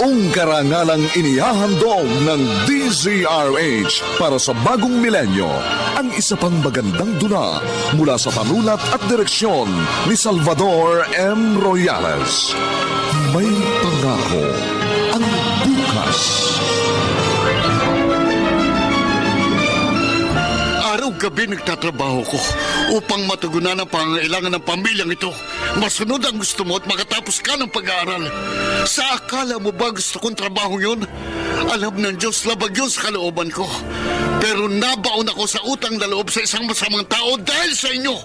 Taong karangalang inihahandog ng DZRH para sa bagong milenyo, ang isa pang magandang dula mula sa panulat at direksyon ni Salvador M. Royales. May pangako ang bukas. Araw-gabi nagtatrabaho ko upang matugunan ang pangangailangan ng pamilyang ito. Masunod ang gusto mo at makatapos ka ng pag-aaral. Sa akala mo ba gusto kong trabaho yun? Alam ng Diyos, labag yun sa kalooban ko. Pero nabaon ako sa utang na loob sa isang masamang tao dahil sa inyo.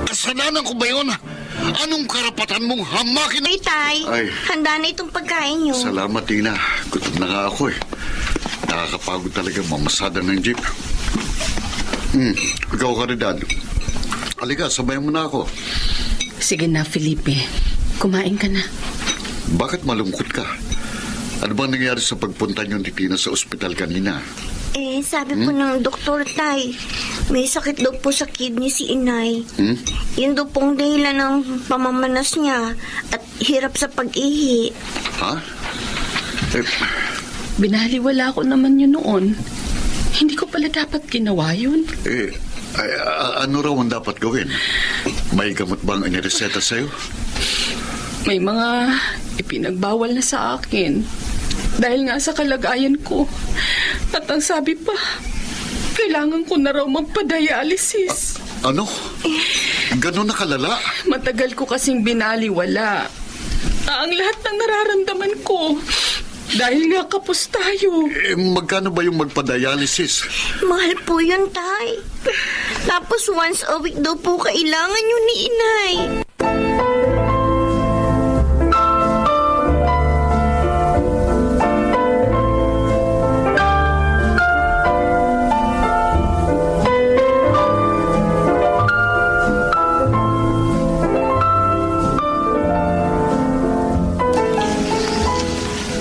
Kasalanan ko ba yun? Anong karapatan mong hamakin? Ay, Tay. Ay. Handa na itong pagkain niyo. Salamat, Tina. Gutom na nga ako eh. Nakakapagod talaga mamasada ng jeep. Ikaw ka rin, Dad. Halika, sabayan mo na ako. Sige na, Felipe. Kumain ka na. Bakit malungkot ka? Ano bang nangyari sa pagpunta niyo ni Tina sa ospital kanina? Sabi po ng doktor, Tay, may sakit daw po sa kidney si Inay. Yun daw pong dahilan ng pamamanas niya at hirap sa pag-ihi. Ha? Binaliwala ko naman yun noon. Hindi ko pala dapat ginawa yun. Ano raw ang dapat gawin? May gamot bang inireseta sa'yo? May mga ipinagbawal na sa akin. Dahil nga sa kalagayan ko. At ang sabi pa, kailangan ko na raw magpa-dialysis. Ano? Ganun na kalala? Matagal ko kasing binaliwala. Ang lahat ng nararamdaman ko. Dahil nga kapos tayo. Magkano ba yung magpa-dialysis? Mahal po yun, Tay. Tapos once a week daw po kailangan yun ni Inay.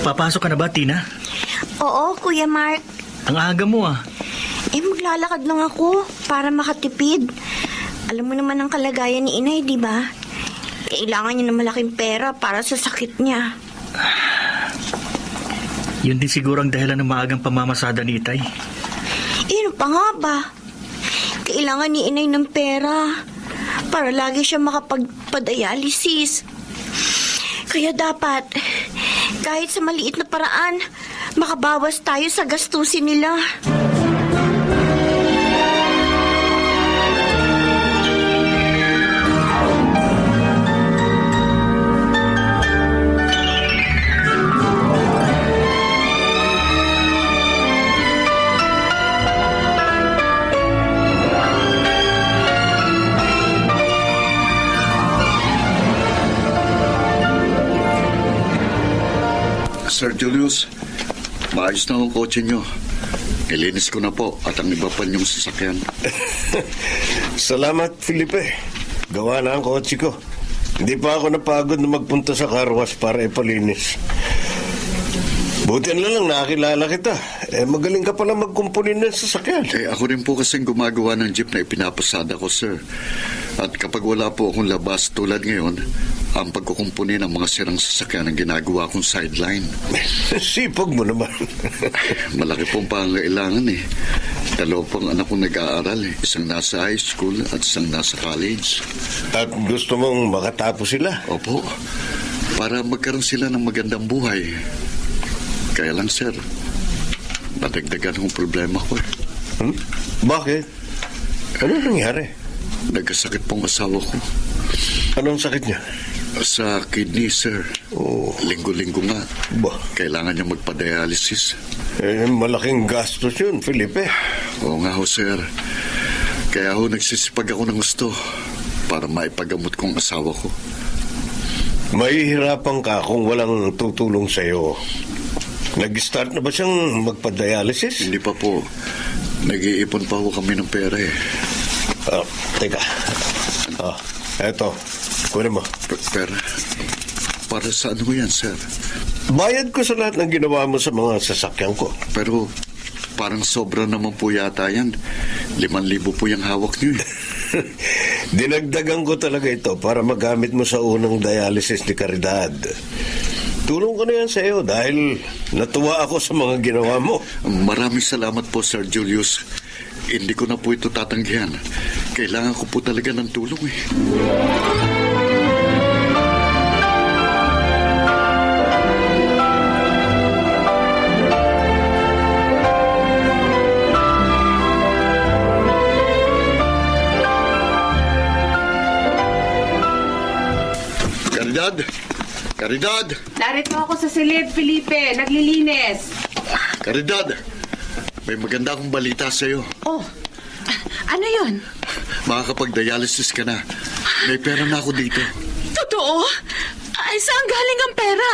Papasok ka na ba, Tina? Oo, Kuya Mark. Ang aga mo ah. Maglalakad lang ako para makatipid. Alam mo naman ang kalagayan ni Inay, di ba? Kailangan niya ng malaking pera para sa sakit niya. Yun din siguro ang dahilan ng maagang pamamasada ni Itay. Ano pa nga ba? Kailangan ni Inay ng pera para lagi siya makapagpa-dialysis. Kaya dapat, kahit sa maliit na paraan, makabawas tayo sa gastusin nila. Sir Julius, maayos na ang kotse niyo. Ilinis ko na po at ang iba pa niyong sasakyan. Salamat, Felipe. Gawa na ang kotse ko. Hindi pa ako napagod na magpunta sa car wash para ipalinis. Buti na lang nakakilala kita. Magaling ka pala magkumpunin ng sasakyan. Ako rin po kasing gumagawa ng jeep na ipinapasada ko, sir. At kapag wala po akong labas tulad ngayon, ang pagkukumpuni ng mga sirang sasakyan ang ginagawa kong sideline. Sipag mo naman. Malaki pong pangangailangan eh. Dalawa pong anak kong nag-aaral eh. Isang nasa high school at isang nasa college. At gusto mong makatapos sila? Opo. Para magkaroon sila ng magandang buhay. Kaya lang, sir, nadagdagan kong problema ko eh. Bakit? Ano nangyari? Nagkasakit pong asawa ko. Anong sakit niya? Sa kidney, sir. Oh. Linggo-linggo nga. Ba? Kailangan niya magpa-dialysis. Malaking gastos yun, Felipe. Oo nga ho, sir. Kaya ho nagsisipag ako ng gusto para maipagamot kong asawa ko. Mahihirapan ka kung walang tutulong sa'yo. Nag-start na ba siyang magpa-dialysis? Hindi pa po. Nag-iipon pa ho kami ng pera eh. Teka. Eto. Kunin mo. Pera? Para sa ano yan, sir? Bayad ko sa lahat ng ginawa mo sa mga sasakyan ko. Pero parang sobra naman po yata yan. 5,000 po yung hawak niyo eh. Dinagdagan ko talaga ito para magamit mo sa unang dialysis ni Caridad. Tulong ko na yan sa iyo dahil natuwa ako sa mga ginawa mo. Maraming salamat po, Sir Julius. Hindi ko na po ito tatanggihan. Kailangan ko po talaga ng tulong eh. Caridad! Caridad! Narito ako sa silid, Felipe. Naglilinis. Caridad! May maganda akong balita sa iyo. Oh, ano yun? Makakapag-dialysis ka na. May pera na ako dito. Totoo? Ay, saan galing ang pera?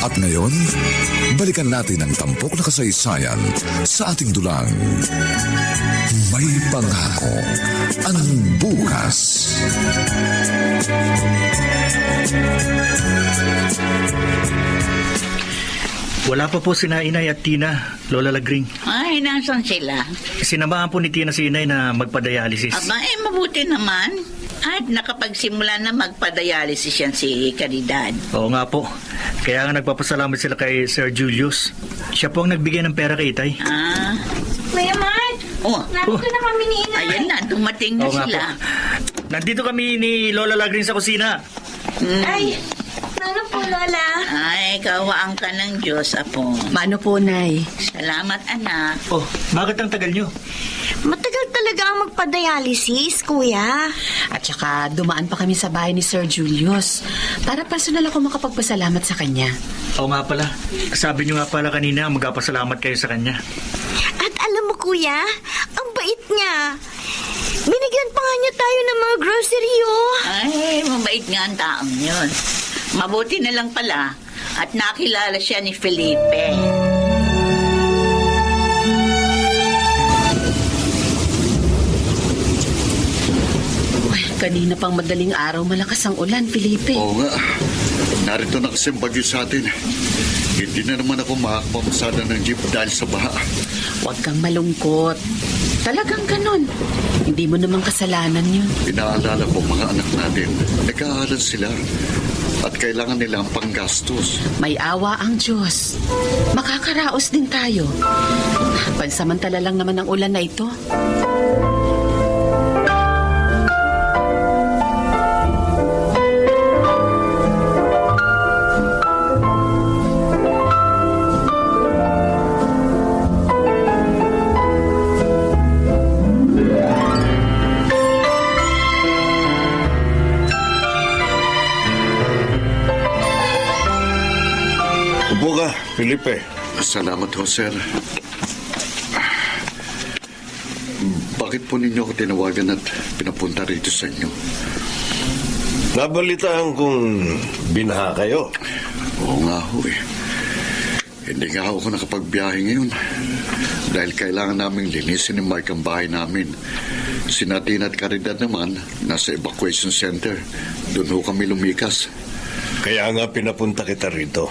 At ngayon, balikan natin ang tampok na kasaysayan sa ating dulang. May pangako ang bukas. Wala pa po sina Inay at Tina, Lola Lagring. Ay, nasan sila? Sinamahan po ni Tina si Inay na magpa-dialysis. Aba, mabuti naman. At nakapagsimula na magpa-dialysis yan si Caridad. Oo nga po. Kaya nga nagpapasalamat sila kay Sir Julius. Siya po ang nagbigay ng pera kay Itay. Ah, Kuya Mart, oh, narito na kami ni Inay. ayan na, dumating na Oo nga sila. po. Nandito kami ni Lola Lagring sa kusina. Ay, ano po, Lola? Ay, kawaan ka ng Diyos, apo. Mano po, Nay? Salamat, anak. Oh, bakit ang tagal nyo? Matagal talaga ang magpa-dialysis, Kuya. At saka dumaan pa kami sa bahay ni Sir Julius para personal ako makapagpasalamat sa kanya. Oo nga pala. Sabi nyo nga pala kanina magpapasalamat kayo sa kanya. At alam mo, Kuya, ang bait niya. Binigyan pa nga niya tayo ng mga grocery, oh. Ay, mabait nga ang taong yun. Mabuti na lang pala at nakilala siya ni Felipe. Ay, kanina pang madaling araw malakas ang ulan, Felipe. Oo nga. Narito na kasi ang bagyo sa atin. Hindi na naman ako makakapamasada ng jeep dahil sa baha. Huwag kang malungkot. Talagang ganon. Hindi mo namang kasalanan yun. Inaalala ko mga anak natin. Nag-aaral sila. At kailangan nila ang panggastos. May awa ang Diyos. Makakaraos din tayo. Pansamantala lang naman ang ulan na ito. Upo ka, Felipe. Salamat ho, sir. Bakit po ninyo ako tinawagan at pinapunta rito sa inyo? Nabalitaan kong binaha kayo. Oo nga ho eh. Hindi nga ako nakapagbiyahe ngayon. Dahil kailangan naming linisin ni Mike ang bahay namin. Si Natina at Caridad naman, nasa evacuation center. Doon ho kami lumikas. Kaya nga pinapunta kita rito.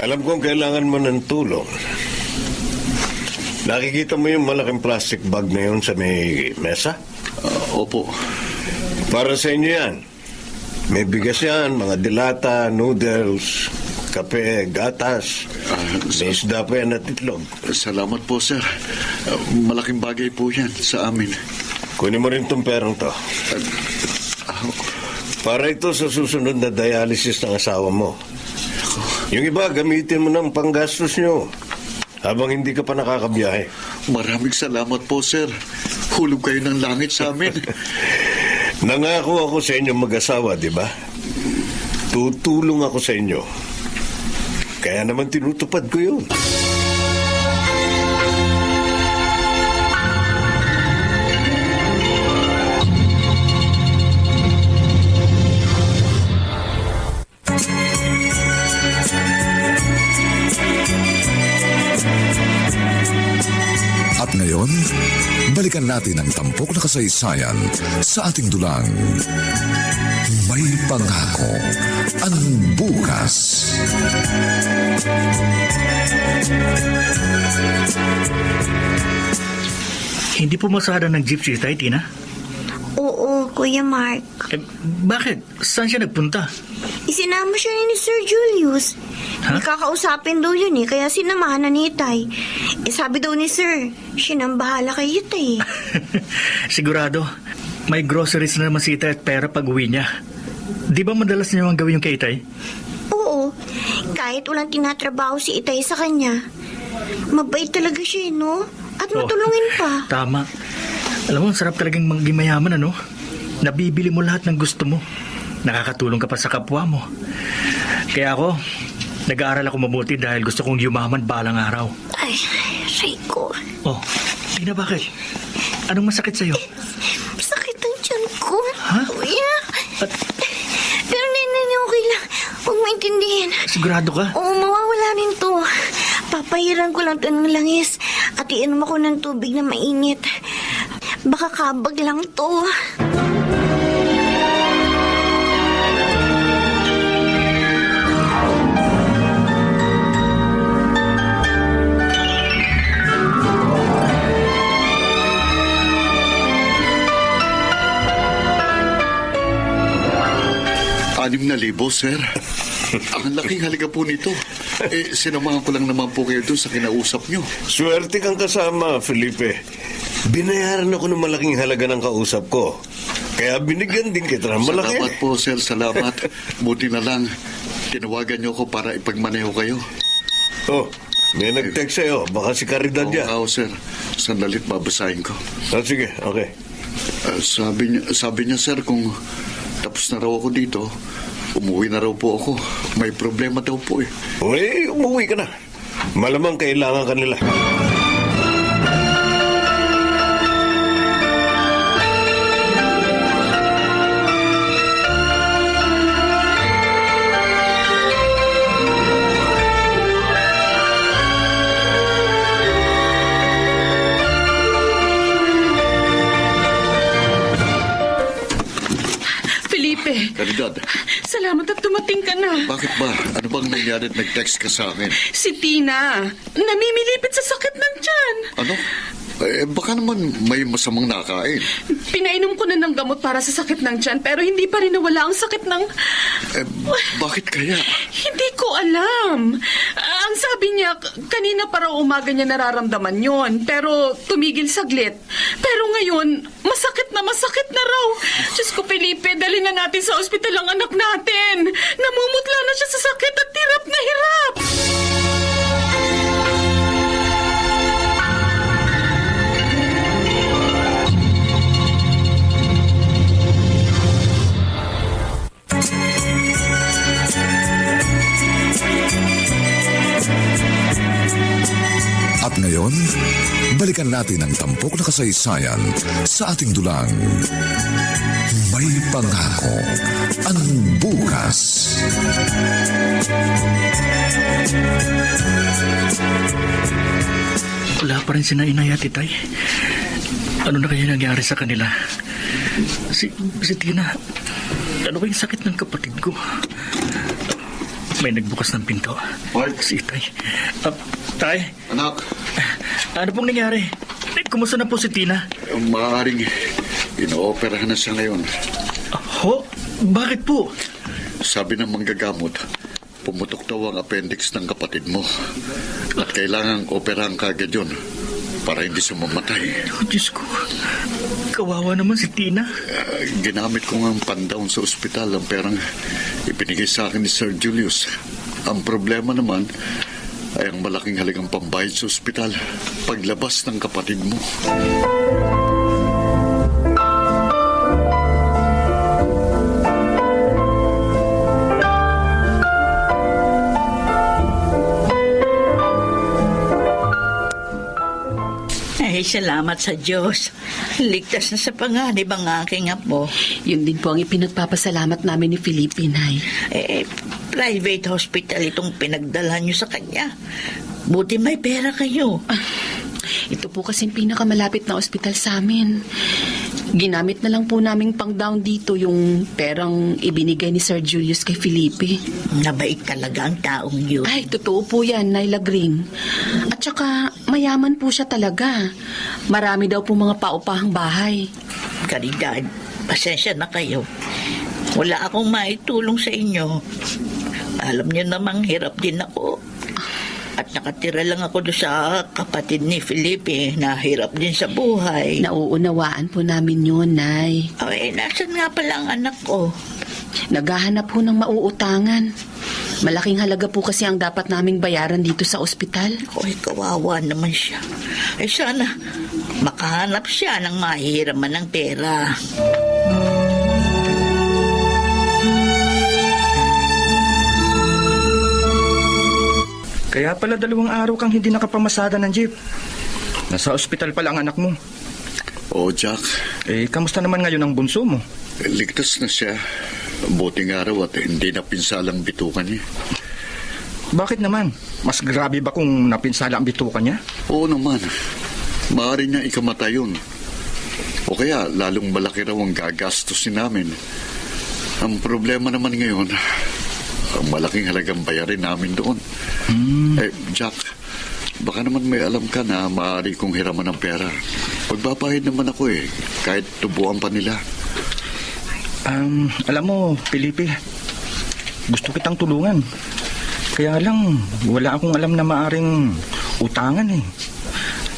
Alam kong kailangan mo ng tulong. Nakikita mo yung malaking plastic bag na yun sa may mesa? Opo. Para sa inyo yan. May bigas yan, mga dilata, noodles, kape, gatas. May isda pa yan at itlog. Salamat po, sir. Malaking bagay po yan sa amin. Kunin mo rin tong perang to. Para ito sa susunod na dialysis ng asawa mo. Yung iba, gamitin mo ng panggastos nyo habang hindi ka pa nakakabiyahe. Maraming salamat po, sir. Hulog kayo ng langit sa amin. Nangako ako sa inyo mag-asawa, di ba? Tutulong ako sa inyo. Kaya naman tinutupad ko yun. At ngayon, balikan natin ang tampok na kasaysayan sa ating dulang. May pangako ang bukas. Hindi pumasada ng jeep si Tay, Tina? Oo, Kuya Mark. Bakit? Saan siya nagpunta? Isinama siya ni Sir Julius. Ha? May kakausapin daw yun kaya sinamahan na ni Itay. Sabi daw ni Sir, siya nang bahala kay Itay. Sigurado, may groceries na naman si Itay at pera pag uwi niya. Di ba madalas niya ang gawin yung kay Itay? Oo, kahit walang tinatrabaho si Itay sa kanya. Mabait talaga siya, no? At matulungin pa. Tama. Alam mo, ang sarap talagang maging mayaman, ano? Nabibili mo lahat ng gusto mo. Nakakatulong ka pa sa kapwa mo. Kaya ako, nag-aaral ako mabuti dahil gusto kong yumaman balang araw. Ay, Rico. Oh, Tina, bakit? Anong masakit sa'yo? Sakit ang tiyan ko. Ha? Kuya. At Pero hindi okay lang. Huwag maintindihan. sigurado ka? Oo, mawawala rin to. Papahiran ko lang to ng langis at iinom ako ng tubig na mainit. Baka kabag lang to. ₱6,000, sir. Ang laking halaga po nito. Sinamahan ko lang naman po kayo doon sa kinausap nyo. Swerte kang kasama, Felipe. Binayaran ako ng malaking halaga ng kausap ko. Kaya binigyan din kita ng malaki. Salamat po, sir. Salamat. Buti na lang, tinawagan nyo ko para ipagmaneho kayo. Oh, may nag-text sa'yo. Baka si Caridad yan. Oo, sir. Sandalit babasahin ko. Sige, okay. Sabi niya, sir, kung tapos na raw ako dito, umuwi na raw po ako. May problema daw po eh. Uy, umuwi ka na. Malamang kailangan ka nila. Felipe, Caridad, salamat at dumating ka na. bakit ba? Ano bang nangyari at nag-text ka sa akin? Si Tina, namimilipit sa sakit ng tiyan. Ano? Baka naman may masamang nakain. Pinainom ko na ng gamot para sa sakit ng tiyan pero hindi pa rin nawala ang sakit ng... Bakit kaya? Hindi ko alam. Ang sabi niya, kanina para umaga niya nararamdaman yon pero tumigil saglit. Pero ngayon, masakit na raw. Diyos ko, Felipe, dali na natin sa ospital ang anak natin. Namumutla na siya sa sakit at hirap na hirap. At ngayon, balikan natin ang tampok na kasaysayan sa ating dulang. May pangako ang bukas. Wala pa rin sina Inay at Itay. Ano na kaya nangyari sa kanila? Si Tina, ano ba yung sakit ng kapatid ko? May nagbukas ng pinto. Mark? Si Itay. Tay, Anak, ano pong nangyari? Kumusta na po si Tina? maaaring inooperahan na siya ngayon. Ho? Bakit po? Sabi ng manggagamot, pumutok daw ang appendix ng kapatid mo. At kailangang operahan kagad yun para hindi siya mamatay. Oh, Diyos ko. Kawawa naman si Tina. Ginamit ko nga ang pandown sa ospital ang perang ibinigay sa akin ni Sir Julius. Ang problema naman ay ang malaking halagang pambayad sa ospital paglabas ng kapatid mo. Ay, salamat sa Diyos. Ligtas na sa panganib ang aking apo. Yun din po ang ipinagpapasalamat namin ni Felipe, Nay. Private hospital itong pinagdalhan niyo sa kanya. Buti may pera kayo. Ito po kasing pinakamalapit na ospital sa amin. Ginamit na lang po naming pang-down dito yung perang ibinigay ni Sir Julius kay Felipe. Nabait talaga ang taong yun. Ay, totoo po yan, Naila Green. At saka, mayaman po siya talaga. Marami daw po mga paupahang bahay. Caridad, pasensya na kayo. Wala akong maitulong sa inyo. Alam niyo namang hirap din ako. At nakatira lang ako doon sa kapatid ni Felipe na hirap din sa buhay. Nauunawaan po namin yun, Nay. Nasaan nga pala ang anak ko? Naghahanap po ng mauutangan. Malaking halaga po kasi ang dapat naming bayaran dito sa ospital. Kawawa naman siya. Sana makahanap siya ng mahihiraman ng pera. Kaya pala 2 araw kang hindi nakapamasada ng jeep. Nasa ospital pala ang anak mo. Oo, Jack. Kamusta naman ngayon ang bunso mo? Ligtas na siya. Buting araw at hindi napinsalang bitukan niya. Bakit naman? Mas grabe ba kung napinsala ang bituka niya? Oo naman. Maaari niya ikamatay yun. O kaya lalong malaki raw ang gagastusin namin. Ang problema naman ngayon, ang malaking halagang bayarin namin doon. Jack, baka naman may alam ka na maaari kong hiraman ng pera. Pagbabayad naman ako kahit tubuan pa nila. Alam mo, Felipe, gusto kitang tulungan. Kaya lang, wala akong alam na maaring utangan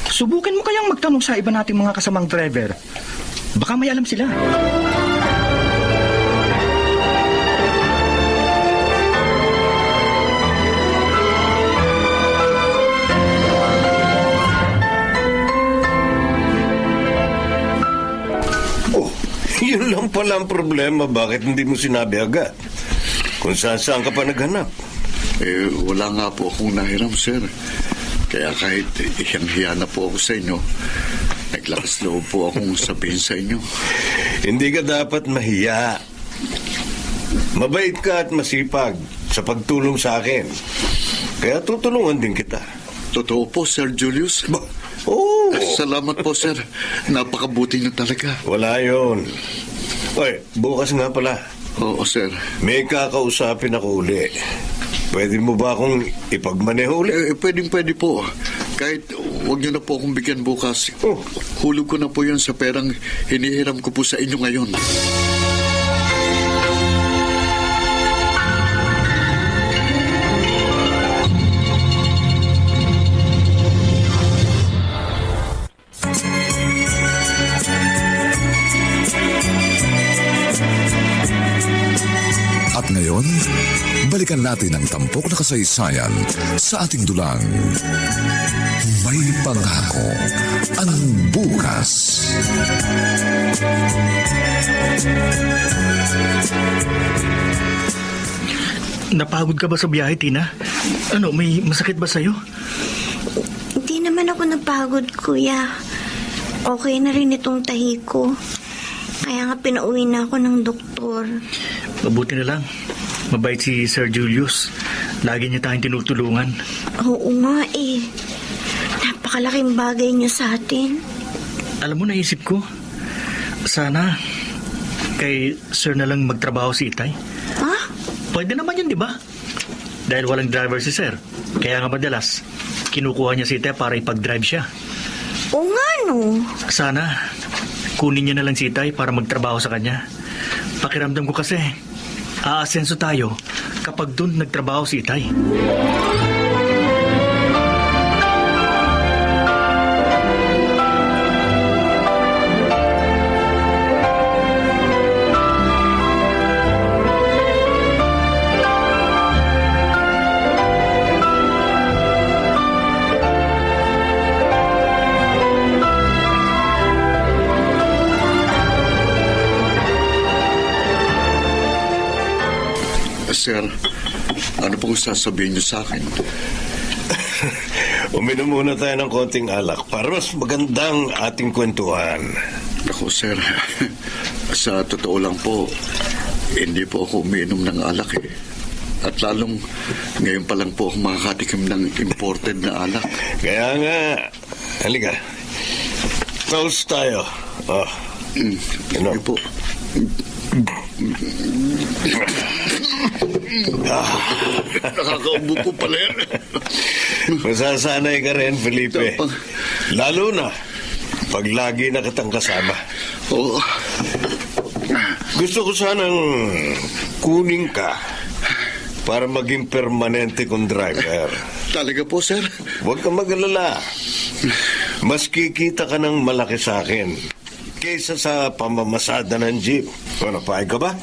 Subukin mo kayang magtanong sa iba nating mga kasamang driver. Baka may alam sila. Yun lang pala ang problema. Bakit hindi mo sinabi agad? Kung saan ka pa naghanap? Wala nga po akong nahiram, sir. Kaya kahit hiyang-hiya na po ako sa inyo, naglakas loob po akong sabihin sa inyo. Hindi ka dapat mahiya. Mabait ka at masipag sa pagtulong sa akin. Kaya tutulungan din kita. Totoo po, Sir Julius. Oo. Salamat po, sir. Napakabuti niyo talaga. Wala yun. Bukas nga pala. Oo, sir. May kakausapin ako uli. Pwede mo ba akong ipagmaneho uli? Pwede po. Kahit huwag niyo na po akong bigyan bukas. Hulog ko na po yun sa perang hinihiram ko po sa inyo ngayon. At ngayon, balikan natin ang tampok na kasaysayan sa ating dulang. May pangako ang bukas. Napagod ka ba sa biyahe, Tina? May masakit ba sa'yo? Hindi naman ako napagod, kuya. Okay na rin itong tahi ko. Kaya nga pinauwi na ako ng doktor. Mabuti na lang. Mabait si Sir Julius. Lagi niya tayong tinutulungan. Oo nga Napakalaking bagay niya sa atin. Alam mo, naisip ko, sana kay Sir na lang magtrabaho si Itay. Ha? Pwede naman yun, di ba? Dahil walang driver si Sir. Kaya nga madalas, kinukuha niya si Itay para ipag-drive siya. Oo nga, no. Sana, kunin niya na lang si Itay para magtrabaho sa kanya. Pakiramdam ko kasi, aasenso tayo kapag doon nagtrabaho si Itay. Sir, ano pong sasabihin niyo sa akin? Uminom muna tayo ng konting alak para mas magandang ating kwentuhan. Ako, sir, sa totoo lang po, hindi po ako umiinom ng alak At lalong ngayon pa lang po ako makakatikim ng imported na alak. Kaya nga, Halika. Toast tayo. Oh. Ano? Sige po. Nakakaubo po pala yan. Masasanay ka rin, Felipe. Lalo na pag lagi na kitang kasama. Oo. Gusto ko sanang kunin ka para maging permanente kong driver. Talaga po, sir? Huwag kang mag-alala. Mas kikita ka ng malaki sa akin kaysa sa pamamasada ng jeep. Ano, pahay ka ba?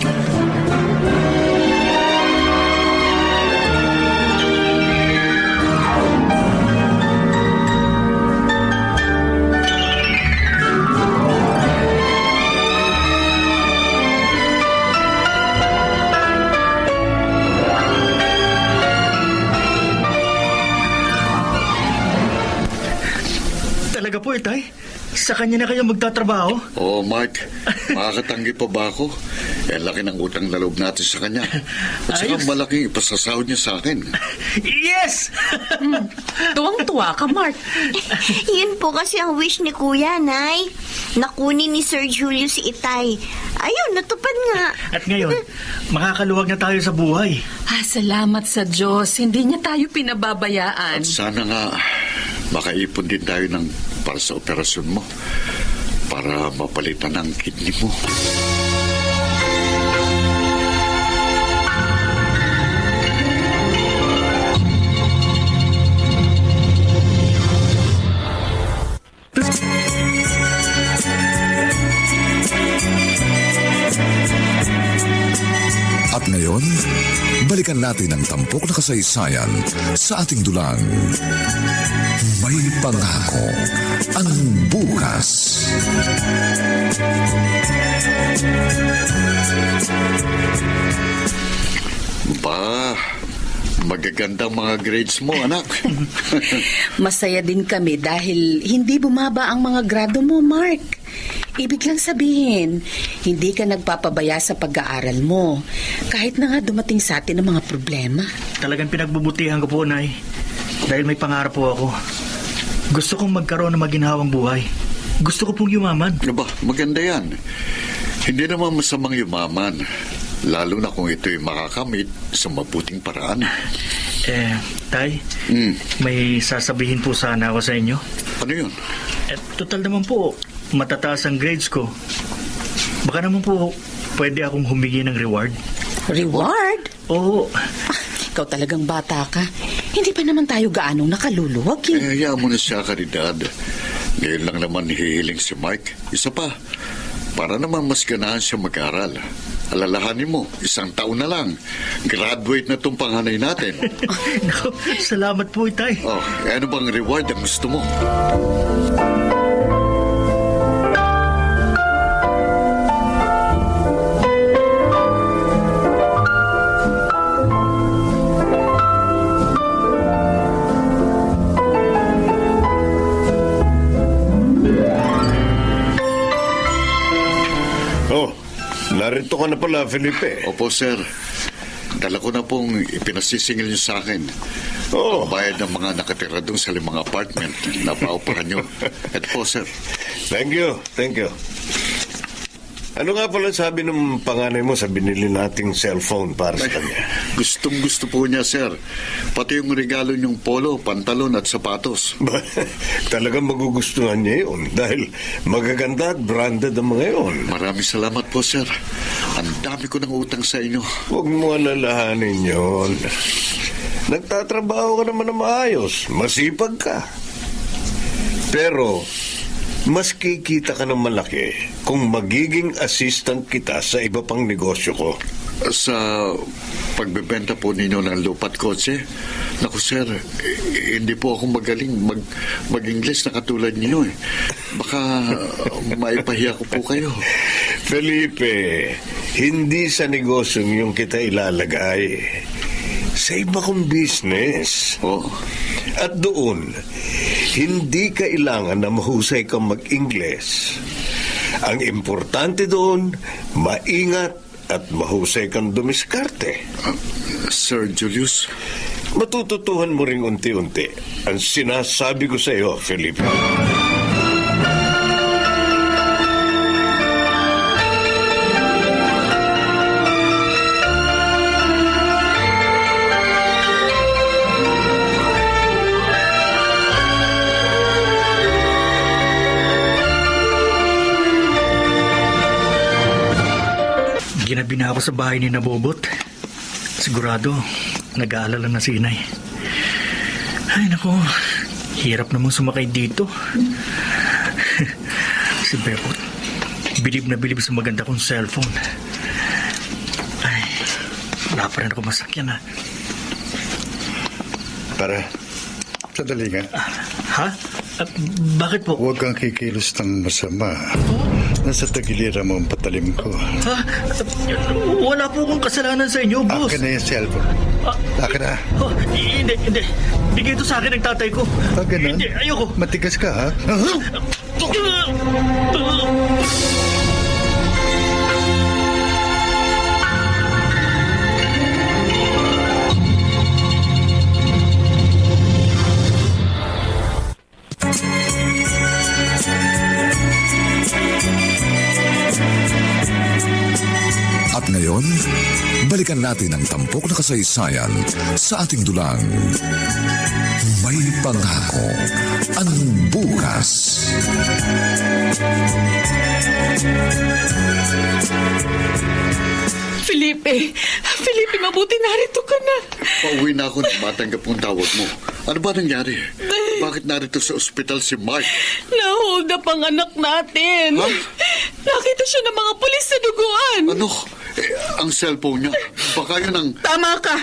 Talaga po, Itay. Sa kanya na kayo magtatrabaho? Oo, Mark. Makakatanggi pa ba ako? Laki ng utang na loob natin sa kanya. At saka Ayos. malaking ipasasahod niya sa akin. Yes! Tuwang-tuwa ka, Mark. Yun po kasi ang wish ni Kuya, Nay. Nakunin ni Sir Julius si Itay. Ayun, natupad nga. At ngayon, makakaluwag na tayo sa buhay. Salamat sa Diyos. Hindi niya tayo pinababayaan. At sana nga makaipon din tayo para sa operasyon mo. Para mapalitan ang kidney mo. At ngayon, balikan natin ang tampok na kasaysayan sa ating dulang. May pangako ang bukas. Ba, magagandang mga grades mo, anak. Masaya din kami dahil hindi bumaba ang mga grado mo, Mark. Ibig lang sabihin, hindi ka nagpapabaya sa pag-aaral mo. Kahit na nga dumating sa atin ang mga problema. Talagang pinagbubutihan ko po, Nay. Dahil may pangarap po ako. Gusto kong magkaroon ng maginhawang buhay. Gusto ko pong yumaman. Aba, maganda yan. Hindi naman masamang yumaman. Lalo na kung ito'y makakamit sa mabuting paraan. Tay, may sasabihin po sana ako sa inyo. Ano yun? Total naman po, matataas ang grades ko. Baka naman po, pwede akong humingi ng reward. Reward? Oo. Ikaw talagang bata ka. Hindi pa naman tayo gaanong nakaluluwag eh. Hayaan mo na siya, Caridad. Ngayon lang naman hihiling si Mike. Isa pa, para naman mas ganahan siya mag-aral. Alalahanin mo, 1 taon na lang. Graduate na itong panganay natin. Naku, salamat po, Itay. Oh, ano bang reward ang gusto mo? Oh, narito ka na pala, Felipe. Opo, sir. Dala ko na pong ipinasisingil niyo sa akin. Oh. Ang bayad ng mga nakatira doon sa 5 apartment na paupahan niyo. Ito po, sir. Thank you, thank you. Ano nga pala sabi ng panganay mo sa binili nating cellphone para sa kanya? Gustong-gusto po niya, sir. Pati yung regalo niyong polo, pantalon at sapatos. Talagang magugustuhan niya yun dahil magaganda at branded ang mga yun. Maraming salamat po, sir. Ang dami ko ng utang sa inyo. Huwag mo alalahanin yun. Nagtatrabaho ka naman na maayos. Masipag ka. Pero mas kikita ka ng malaki kung magiging assistant kita sa iba pang negosyo ko. Sa pagbebenta po ninyo ng lupa at kotse, naku sir, hindi po ako magaling mag-English na katulad niyo eh. Baka maipahiya ko po kayo. Felipe, hindi sa negosyo yung kita ilalagay. Sa iba kong business. Oh. At doon, hindi kailangan na mahusay kang mag-Ingles. Ang importante doon, maingat at mahusay kang dumiskarte. Sir Julius? Matututuhan mo ring unti-unti ang sinasabi ko sa iyo, Felipe. Ginabi na ako sa bahay ni Nabobot. Sigurado, nag-aalala na si Inay. Ay, naku. Hirap namang sumakay dito. Si Bebot, bilib na bilib sa maganda kong cellphone. Ay, wala pa rin ako masakyan, ha? Para, sadali nga. Ha? Bakit po? Huwag kang kikilos ng masama. Nasa tagiliran mo ang patalim ko. Ha? Wala po akong kasalanan sa inyo, boss. Akin na yung cellphone. Akin na. Oh, hindi. Bigay ito sa akin ng tatay ko. Ganun? Hindi, ayoko. Matigas ka, ha? At ngayon, balikan natin ang tampok na kasaysayan sa ating dulang. May pangako ang bukas. Felipe, mabuti narito ka na. Pauwi na ako nang matanggap ang tawag mo. Ano ba nangyari? Bakit narito sa ospital si Mark? Na-hold up ang anak natin. Ha? Nakita siya ng mga pulis sa duguan. Ano? Ang cellphone niya. Baka yun ang... Tama ka.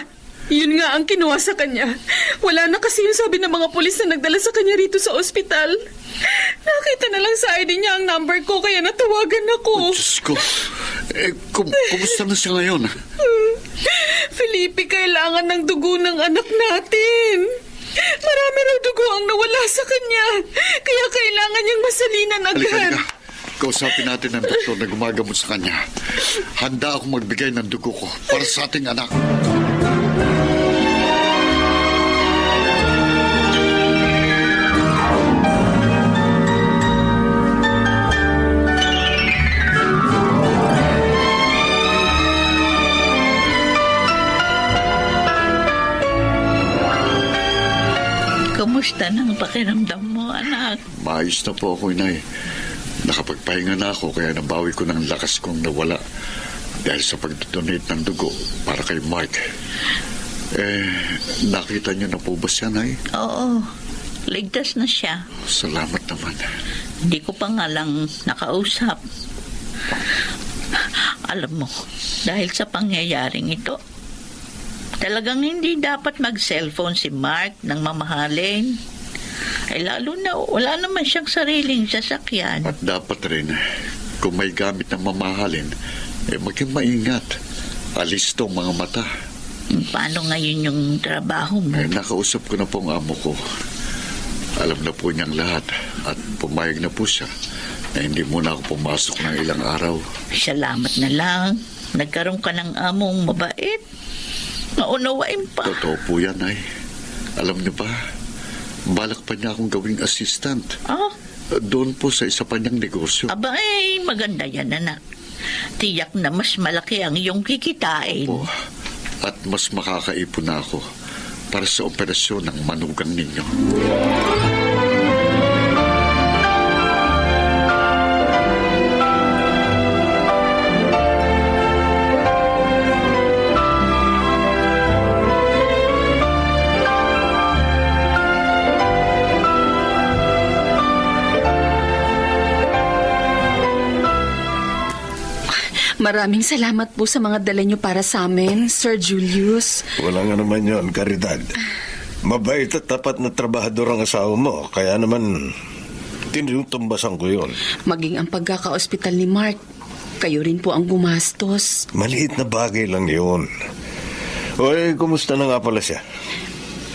Yun nga ang kinuha sa kanya. Wala na kasi yung sabi ng mga pulis na nagdala sa kanya rito sa ospital. Nakita na lang sa ID niya ang number ko kaya natawagan ako. Diyos ko. Kumusta na siya ngayon? Felipe, kailangan ng dugo ng anak natin. Marami raw dugo ang nawala sa kanya. Kaya kailangan niyang masalinan agad. Halika. Kausapin natin ang doktor na gumagamot sa kanya. Handa akong magbigay ng dugo ko para sa ating anak. Kumusta nang pakiramdam mo, anak? Maayos na po ako, Inay. Nakapagpahinga na ako kaya nabawi ko ng lakas kong nawala dahil sa pagdodonate ng dugo para kay Mark. Nakita niyo na po ba siya, Nay? Oo, ligtas na siya. Salamat naman. Hindi ko pa nga lang nakausap. Alam mo, dahil sa pangyayaring ito, talagang hindi dapat mag-cellphone si Mark ng mamahalin. Ay lalo na wala naman siyang sariling sasakyan. At dapat rin, kung may gamit na mamahalin, maging maingat. Alis tong mga mata. Paano ngayon yung trabaho mo? Nakausap ko na po ang amo ko. Alam na po niyang lahat at pumayag na po siya na hindi muna ako pumasok ng ilang araw. Salamat na lang. Nagkaroon ka ng among mabait. Naunawain pa. Totoo po yan, ay. Alam niyo ba, balak pa niya akong gawing assistant. Ah? Doon po sa isa pa niyang negosyo. Aba maganda yan, anak. Tiyak na mas malaki ang iyong kikitain. Opo. At mas makakaipon na ako para sa operasyon ng manugang ninyo. Maraming salamat po sa mga dala niyo para sa amin, Sir Julius. Walang ano man yun, Caridad. Mabait at tapat na trabahador ang asawa mo. Kaya naman, tinutumbasan ko yun. Maging ang pagkaka-ospital ni Mark, kayo rin po ang gumastos. Maliit na bagay lang yun. Oy, kumusta na nga pala siya?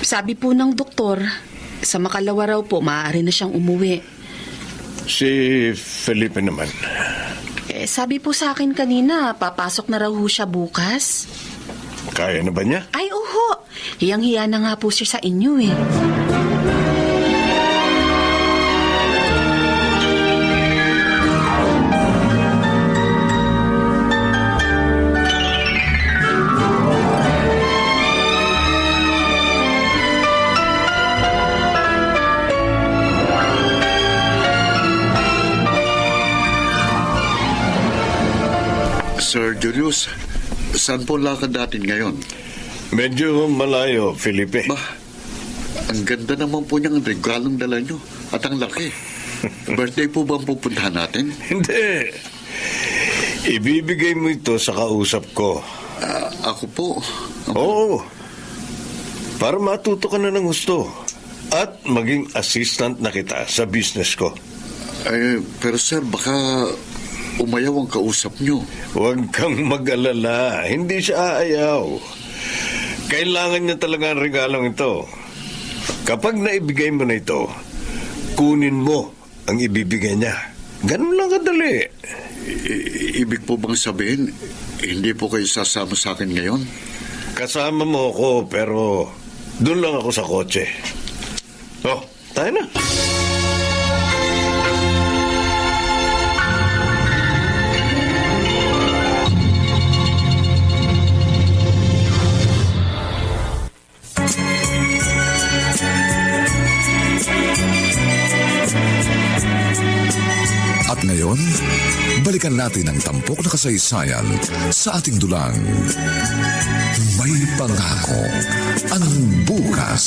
Sabi po ng doktor, sa makalawa raw po, maaari na siyang umuwi. Si Felipe naman. Sabi po sa akin kanina, papasok na raw ho siya bukas. Kaya na ba niya? Ay, oho. Hiyang-hiya na nga po siya sa inyo eh. Sir Julius, saan po lakad natin ngayon? Medyo malayo, Felipe. Ba, ang ganda naman po niyang regalong dala niyo. At ang laki. Birthday po ba ang pupuntahan natin? Hindi. Ibibigay mo ito sa kausap ko. Ako po. Oo. Para matuto ka na ng gusto. At maging assistant na kita sa business ko. Pero sir, baka umayaw ang kausap niyo. Huwag kang mag-alala. Hindi siya aayaw. Kailangan niya talaga ang regalong ito. Kapag naibigay mo na ito, kunin mo ang ibibigay niya. Ganun lang kadali. Ibig po bang sabihin, hindi po kayo sasama sa akin ngayon? Kasama mo ako, pero doon lang ako sa kotse. Oh, tayo na. At ngayon, balikan natin ang tampok na kasaysayan sa ating dulang. May pangako ang bukas.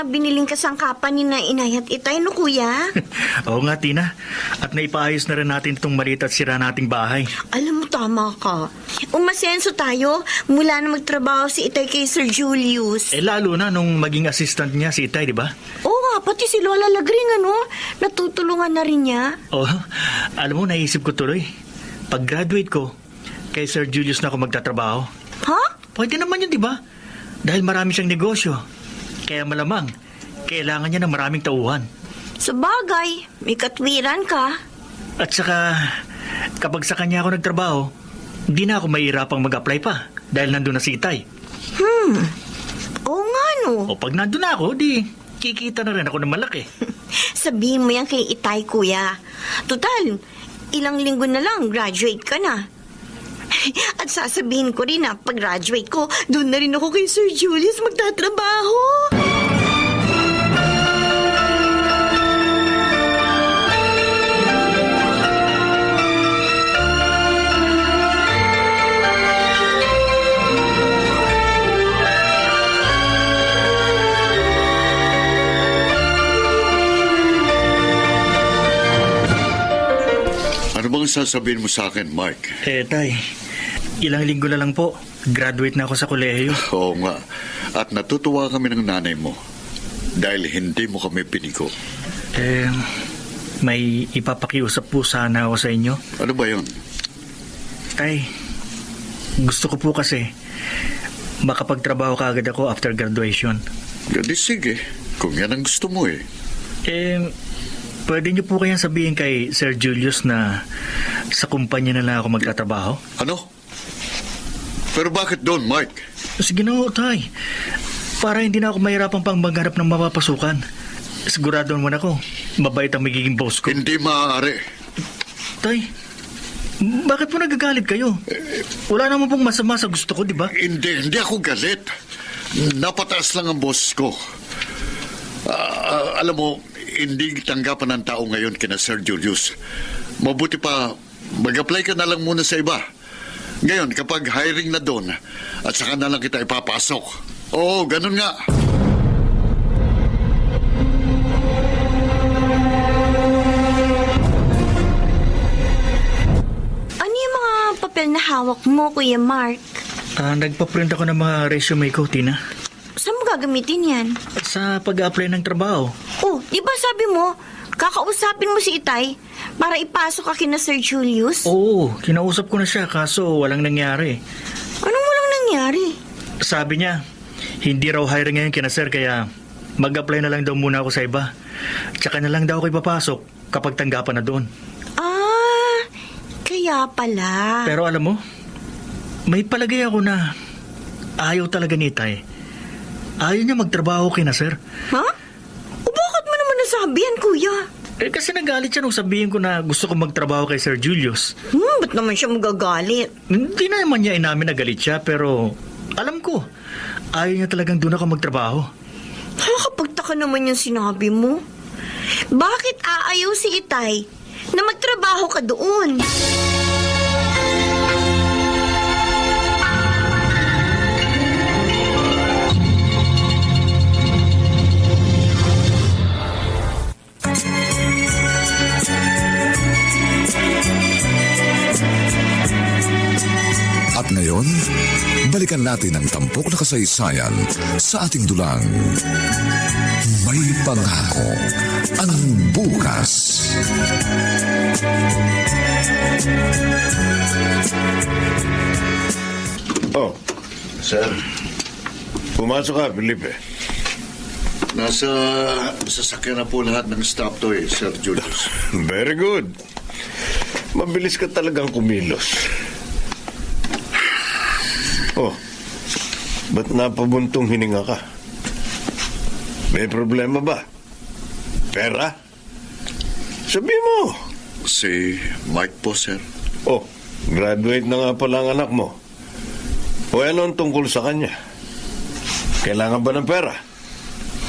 Biniling kasangkapan ni na inay at itay, no kuya? Oo nga, Tina. At naipaayos na rin natin itong maliit at sira nating bahay. Alam mo, tama ka. Umasenso tayo mula na magtrabaho si itay kay Sir Julius. Lalo na nung maging assistant niya si Itay, di ba? Oo nga, pati si Lola Lagring, ano? Natutulungan na rin niya. Oh, alam mo, naisip ko tuloy. Pag-graduate ko, kay Sir Julius na ako magtatrabaho. Ha? Pwede naman yun, di ba? Dahil marami siyang negosyo. Kaya malamang, kailangan niya ng maraming tauhan. Sa bagay, may katwiran ka. At saka, kapag sa kanya ako nagtrabaho, hindi na ako mahirapang mag-apply pa dahil nandun na si Itay. Oo nga, no. O pag nandun na ako, di kikita na rin ako ng malaki. Sabihin mo yan kay Itay, kuya. Total, ilang linggo na lang, graduate ka na. At sasabihin ko rin na pag-graduate ko, doon na rin ako kay Sir Julius magtatrabaho. Ano bang sasabihin mo sa akin, Mike? Tay, ilang linggo na lang po. Graduate na ako sa kolehiyo. Oo nga. At natutuwa kami ng nanay mo dahil hindi mo kami pinigo. May ipapakiusap po sana ako sa inyo. Ano ba yun? Tay, gusto ko po kasi makapagtrabaho kaagad ako after graduation. Di sige, kung yan ang gusto mo eh. Pwede niyo po kayang sabihin kay Sir Julius na sa kumpanya na lang ako magtatrabaho? Ano? Pero bakit doon, Mike? Sige na ho, Tay. Para hindi na ako mahirapan pang maghanap ng mapapasukan. Sigurado naman ako, mabait ang magiging boss ko. Hindi maaari. Tay, bakit po nagagalit kayo? Wala naman pong masama sa gusto ko, di ba? Hindi ako galit. Napataas lang ang boss ko. Alam mo, hindi tanggapan ng tao ngayon kina Sir Julius. Mabuti pa, mag-apply ka na lang muna sa iba. Ngayon, kapag hiring na doon, at saka na lang kita ipapasok. Oo, ganun nga. Ano yung mga papel na hawak mo, Kuya Mark? Nagpa-print ako ng mga resume ko, Tina. Saan mo gagamitin yan? Sa pag-apply ng trabaho. Oh, di ba sabi mo, kakausapin mo si Itay para ipasok ka kina Sir Julius? Oo, kinausap ko na siya kaso walang nangyari. Anong walang nangyari? Sabi niya, hindi raw hiring ngayon kina Sir kaya mag-apply na lang daw muna ako sa iba. Tsaka na lang daw ako ipapasok kapag tanggapan na doon. kaya pala. Pero alam mo, may palagay ako na ayaw talaga ni Itay. Ayaw niya magtrabaho kina sir. Ha? O bakit mo naman nasabi yan, kuya? Kasi nagalit siya nung sabihin ko na gusto kong magtrabaho kay Sir Julius. Ba't naman siya magagalit? Hindi na naman niya inamin na galit siya, pero alam ko, ayaw niya talagang doon ako magtrabaho. Nakakapagtaka naman yung sinabi mo. Bakit aayaw si Itay na magtrabaho ka doon? At ngayon, balikan natin ang tampok na kasaysayan sa ating dulang. May pangako ang bukas. Oh, sir. Pumasok ka, Felipe. Nasa sasakyan na po lahat ng staff to Sir Julius. Very good. Mabilis ka talagang kumilos. Oh, ba't napabuntong hininga ka? May problema ba? Pera? Sabi mo. Si Mike po, sir. Oh, graduate na nga pala ang anak mo. O ano ang tungkol sa kanya? Kailangan ba ng pera?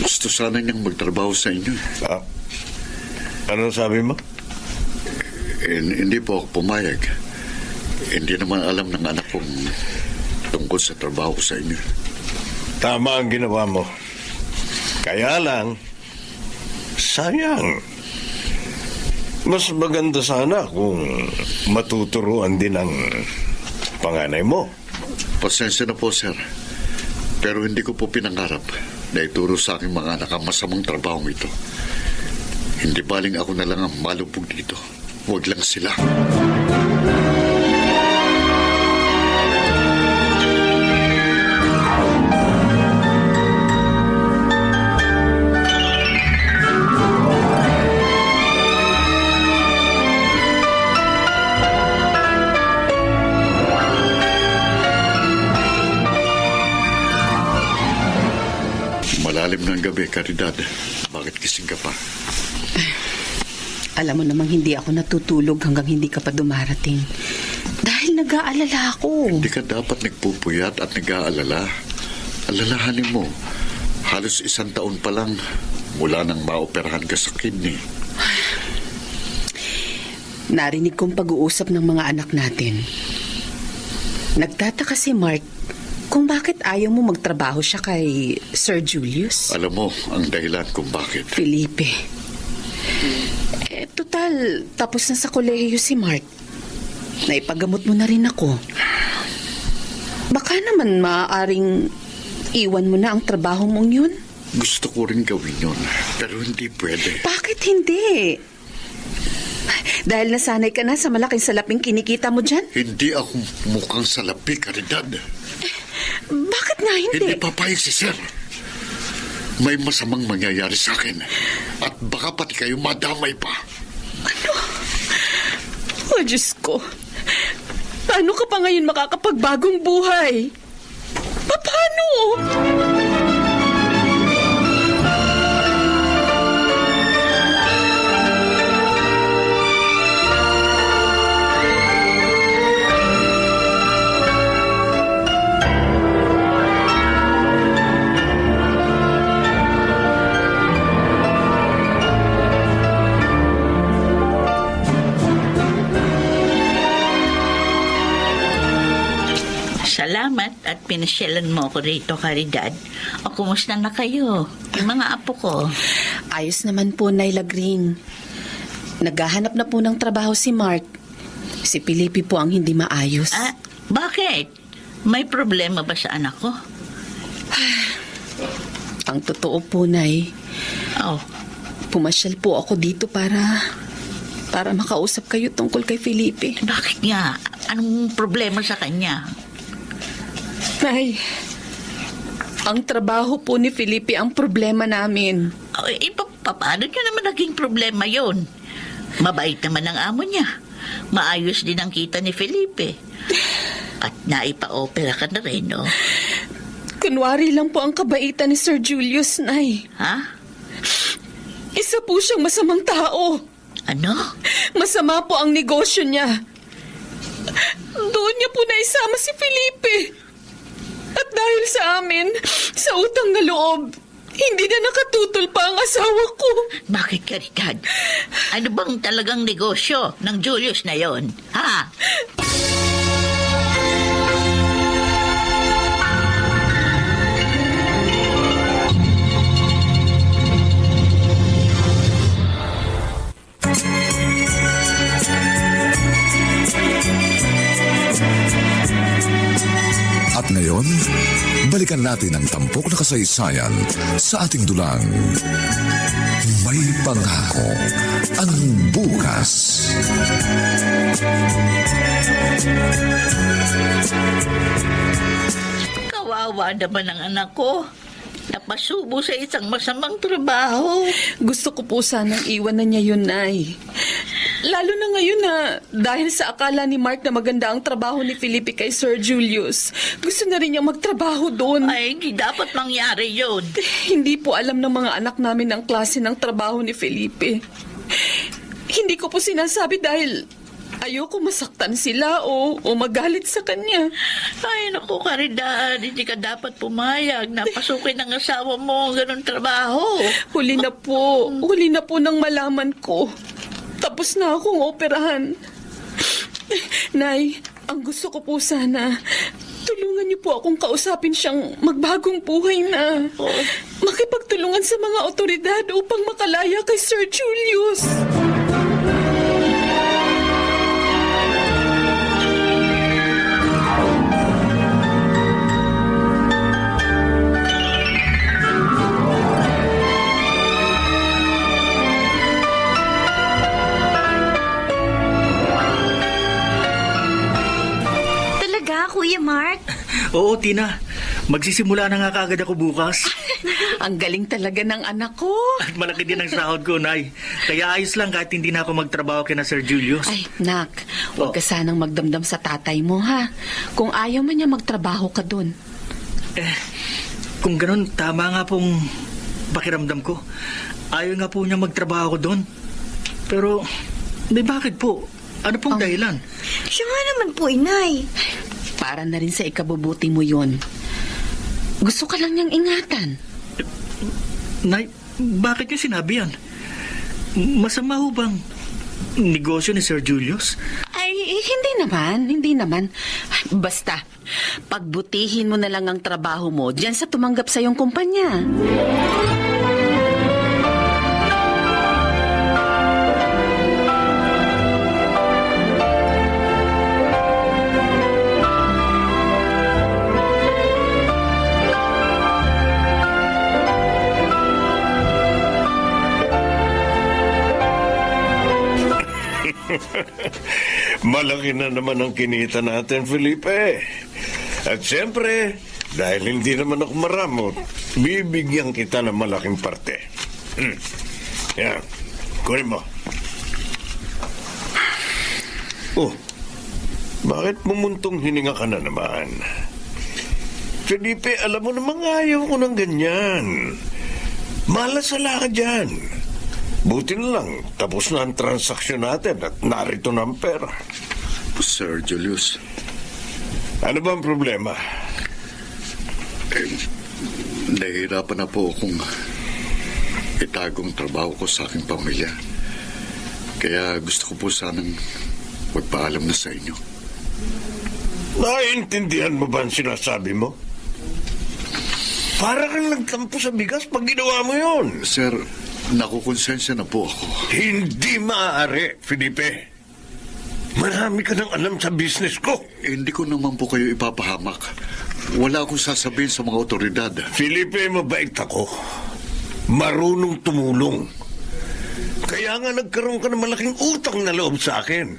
Gusto sana niyang magtrabaho sa inyo. Ah, ano sabi mo? Hindi po ako pumayag. Hindi naman alam ng anak kong tungkol sa trabaho ko sa inyo. Tama ang ginawa mo. Kaya lang, sayang. Mas maganda sana kung matuturuan din ang panganay mo. Pasensya na po, sir. Pero hindi ko po pinangarap na ituro sa aking mga anak ang masamang trabaho ito. Hindi baling ako na lang ang malubog dito. Huwag lang sila. Malalim ng gabi, Caridad. Bakit gising ka pa? Alam mo namang hindi ako natutulog hanggang hindi ka pa dumarating. Dahil nag-aalala ako. Hindi ka dapat nagpupuyat at nag-aalala. Alalahanin mo, halos 1 taon pa lang mula nang maoperahan ka sa kidney. Narinig kong pag-uusap ng mga anak natin. Nagtataka si Mark kung bakit ayaw mo magtrabaho siya kay Sir Julius. Alam mo ang dahilan kung bakit. Felipe, total, tapos na sa kolehiyo si Mark. Naipagamot mo na rin ako. Baka naman maaaring iwan mo na ang trabaho mong yun? Gusto ko rin gawin yun, pero hindi pwede. Bakit hindi? Dahil nasanay ka na sa malaking salaping kinikita mo dyan? Hindi ako mukhang salapi, Caridad. Bakit nga hindi? Hindi papayag si Sir. May masamang mangyayari sa akin. At baka pati kayo madamay pa. Ano? Oh, Diyos ko. Paano ka pa ngayon makakapagbagong buhay? Paano? Salamat at pinasyalan mo ako rito, Caridad. O kumusta na kayo? Yung mga apo ko. Ayos naman po, Naila Green. Naghahanap na po ng trabaho si Mark. Si Felipe po ang hindi maayos. Ah, bakit? May problema ba sa anak ko? Ang totoo po, Nay. Oh, Pumasyal po ako dito para makausap kayo tungkol kay Felipe. bakit nga? Anong problema sa kanya? Nay, ang trabaho po ni Felipe ang problema namin. Oh, paano niya naman naging problema yon? Mabait naman ang amo niya. maayos din ang kita ni Felipe. At naipa-opera ka na rin, no? Kunwari lang po ang kabaitan ni Sir Julius, Nay. Ha? Isa po siyang masamang tao. Ano? Masama po ang negosyo niya. Doon niya po naisama si Felipe. At dahil sa amin, sa utang na loob, hindi na nakatutol pa ang asawa ko. Bakit, Caridad? Ano bang talagang negosyo ng Julius na yon? Ha? At ngayon, balikan natin ang tampok na kasaysayan sa ating dulang. May pangako ang bukas. Kawawa naman ang anak ko. Napasubo sa isang masamang trabaho. Gusto ko po sanang iwan na niya yun, Nay. Lalo na ngayon na dahil sa akala ni Mark na maganda ang trabaho ni Felipe kay Sir Julius, gusto na rin niyang magtrabaho doon. Ay, hindi dapat mangyari yun. Hindi po alam ng mga anak namin ang klase ng trabaho ni Felipe. Hindi ko po sinasabi dahil ayoko masaktan sila o magalit sa kanya. Ay, naku, Caridad, hindi ka dapat pumayag na pasukin ng asawa mo ang ganun trabaho. Huli na po nang malaman ko. Tapos na akong operahan. Nay, ang gusto ko po sana, tulungan niyo po akong kausapin siyang magbagong buhay na. Makipagtulungan sa mga otoridad upang makalaya kay Sir Julius. Kuya Mark? Oo, Tina. Magsisimula na nga kaagad ako bukas. Ang galing talaga ng anak ko. At malaki din ang sahod ko, Nay. Kaya ayos lang kahit hindi na ako magtrabaho kina Sir Julius. Ay, nak, huwag ka sanang magdamdam sa tatay mo, ha? Kung ayaw man niya magtrabaho ka dun. Kung ganun, tama nga pong pakiramdam ko. Ayaw nga po niya magtrabaho ko doon. Pero, may bakit po? Ano pong dahilan? Siya nga naman po, Inay. Para na rin sa ikabubuti mo yun. Gusto ka lang niyang ingatan. Nay, bakit niyo sinabi yan? Masama ho bang negosyo ni Sir Julius? Ay, hindi naman. Basta, pagbutihin mo na lang ang trabaho mo diyan sa tumanggap sa iyong kumpanya. Malaki na naman ang kinita natin, Felipe. At siyempre, dahil hindi naman ako maramot, bibigyan kita ng malaking parte. Yan, kunin mo. Oh, bakit mumuntong hininga ka na naman? Felipe, alam mo namang ayaw ko ng ganyan. Malasala ka dyan. Buti na lang, tapos na ang transaksyon natin at narito na ang pera. Sir Julius. Ano ba ang problema? Nahihirapan na po akong itagong trabaho ko sa aking pamilya. Kaya gusto ko po sanang magpaalam na sa inyo. Naiintindihan mo ba ang sinasabi mo? Para kang nagtampo sa bigas pag ginawa mo yun. Sir, nakukonsensya na po ako. Hindi maaari, Felipe. Marami ka nang alam sa business ko. Hindi ko naman po kayo ipapahamak. Wala akong sasabihin sa mga otoridad. Felipe, mabait ako. Marunong tumulong. Kaya nga nagkaroon ka ng malaking utang na loob sa akin.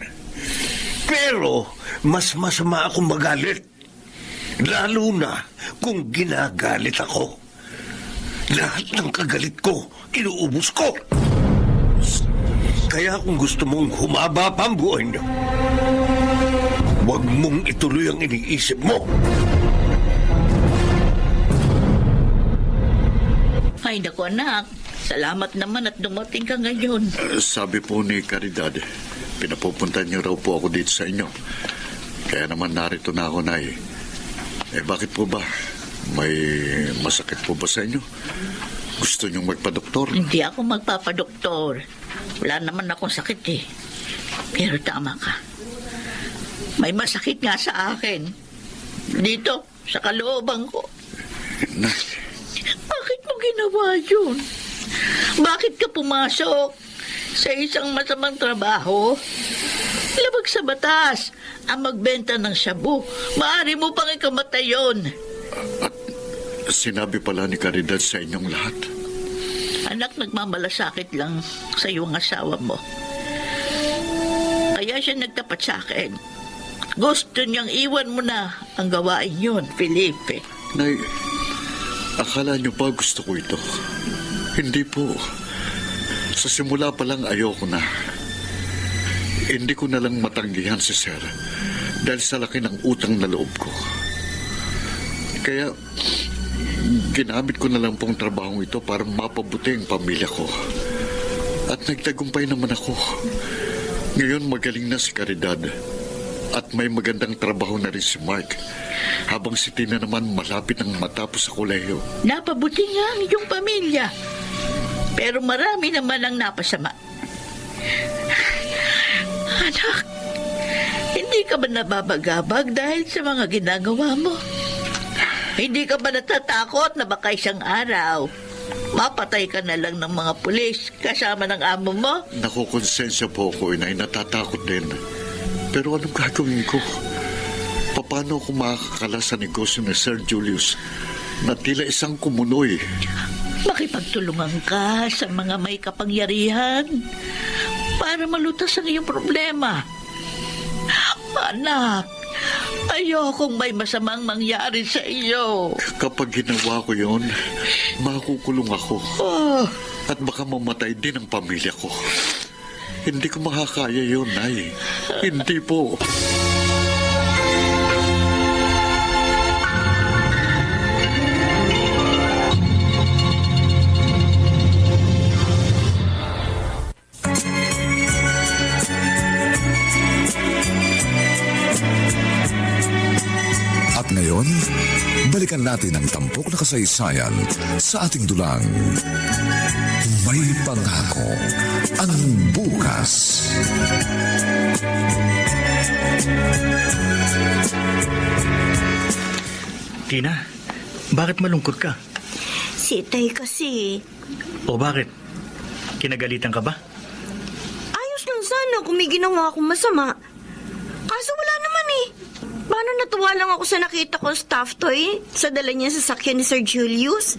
Pero, mas masama akong magalit. Lalo na kung ginagalit ako. Lahat ng kagalit ko, inuubos ko. Kaya kung gusto mong humaba pa ang buhay niyo, huwag mong ituloy ang iniisip mo. Ay, naku anak. Salamat naman at dumating ka ngayon. Sabi po ni Caridad, pinapupunta niyo raw po ako dito sa inyo. Kaya naman narito na ako, Nay. Bakit po ba? May masakit po ba sa inyo? Gusto niyong magpa-doktor? Hindi ako magpapadoktor. Wala naman akong sakit eh. Pero tama ka. May masakit nga sa akin. Dito, sa kalooban ko. Nay, Bakit mo ginawa yun? Bakit ka pumasok sa isang masamang trabaho? Labag sa batas ang magbenta ng shabu. Maaari mo pang ikamatay yun. sinabi pala ni Caridad sa inyong lahat. Anak, nagmamalasakit lang sa iyong asawa mo. Kaya siya nagtapat sa akin. Gusto niyang iwan mo na ang gawain yun, Felipe. Nay, akala niyo ba gusto ko ito? Hindi po. Sa simula pa lang ayoko na. Hindi ko na lang matanggihan si Sir dahil sa laki ng utang na loob ko. Kaya ginamit ko na lang pong trabahong ito para mapabuti ang pamilya ko. At nagtagumpay naman ako. Ngayon magaling na si Caridad. At may magandang trabaho na rin si Mark. Habang si Tina naman malapit nang matapos sa kolehiyo. Napabuti nga ang iyong pamilya. Pero marami naman ang napasama. Anak, hindi ka ba nababagabag dahil sa mga ginagawa mo? Hindi ka ba natatakot na baka isang araw mapatay ka na lang ng mga pulis kasama ng amo mo? Nakukonsensya po ako, inay. Natatakot din. Pero anong gagawin ko? Paano ako makakakala sa negosyo ni Sir Julius na tila isang kumunoy? Makipagtulungan ka sa mga may kapangyarihan para malutas ang iyong problema. Anak, ayokong may masamang mangyari sa iyo. Kapag ginawa ko yon, makukulong ako. Oh, At baka mamatay din ang pamilya ko. Hindi ko makakaya yun, Nay. Hindi po. At ngayon, balikan natin ang tampok na kasaysayan sa ating dulang. May pangako ang bukas. Tina, bakit malungkot ka? Si Tay kasi, O bakit? Kinagalitan ka ba? ayos lang sana kung may ginawa akong masama. Kaso wala naman eh. Paano natuwa lang ako sa nakita ko stuffed toy sa dala niya sa sakyan ni Sir Julius?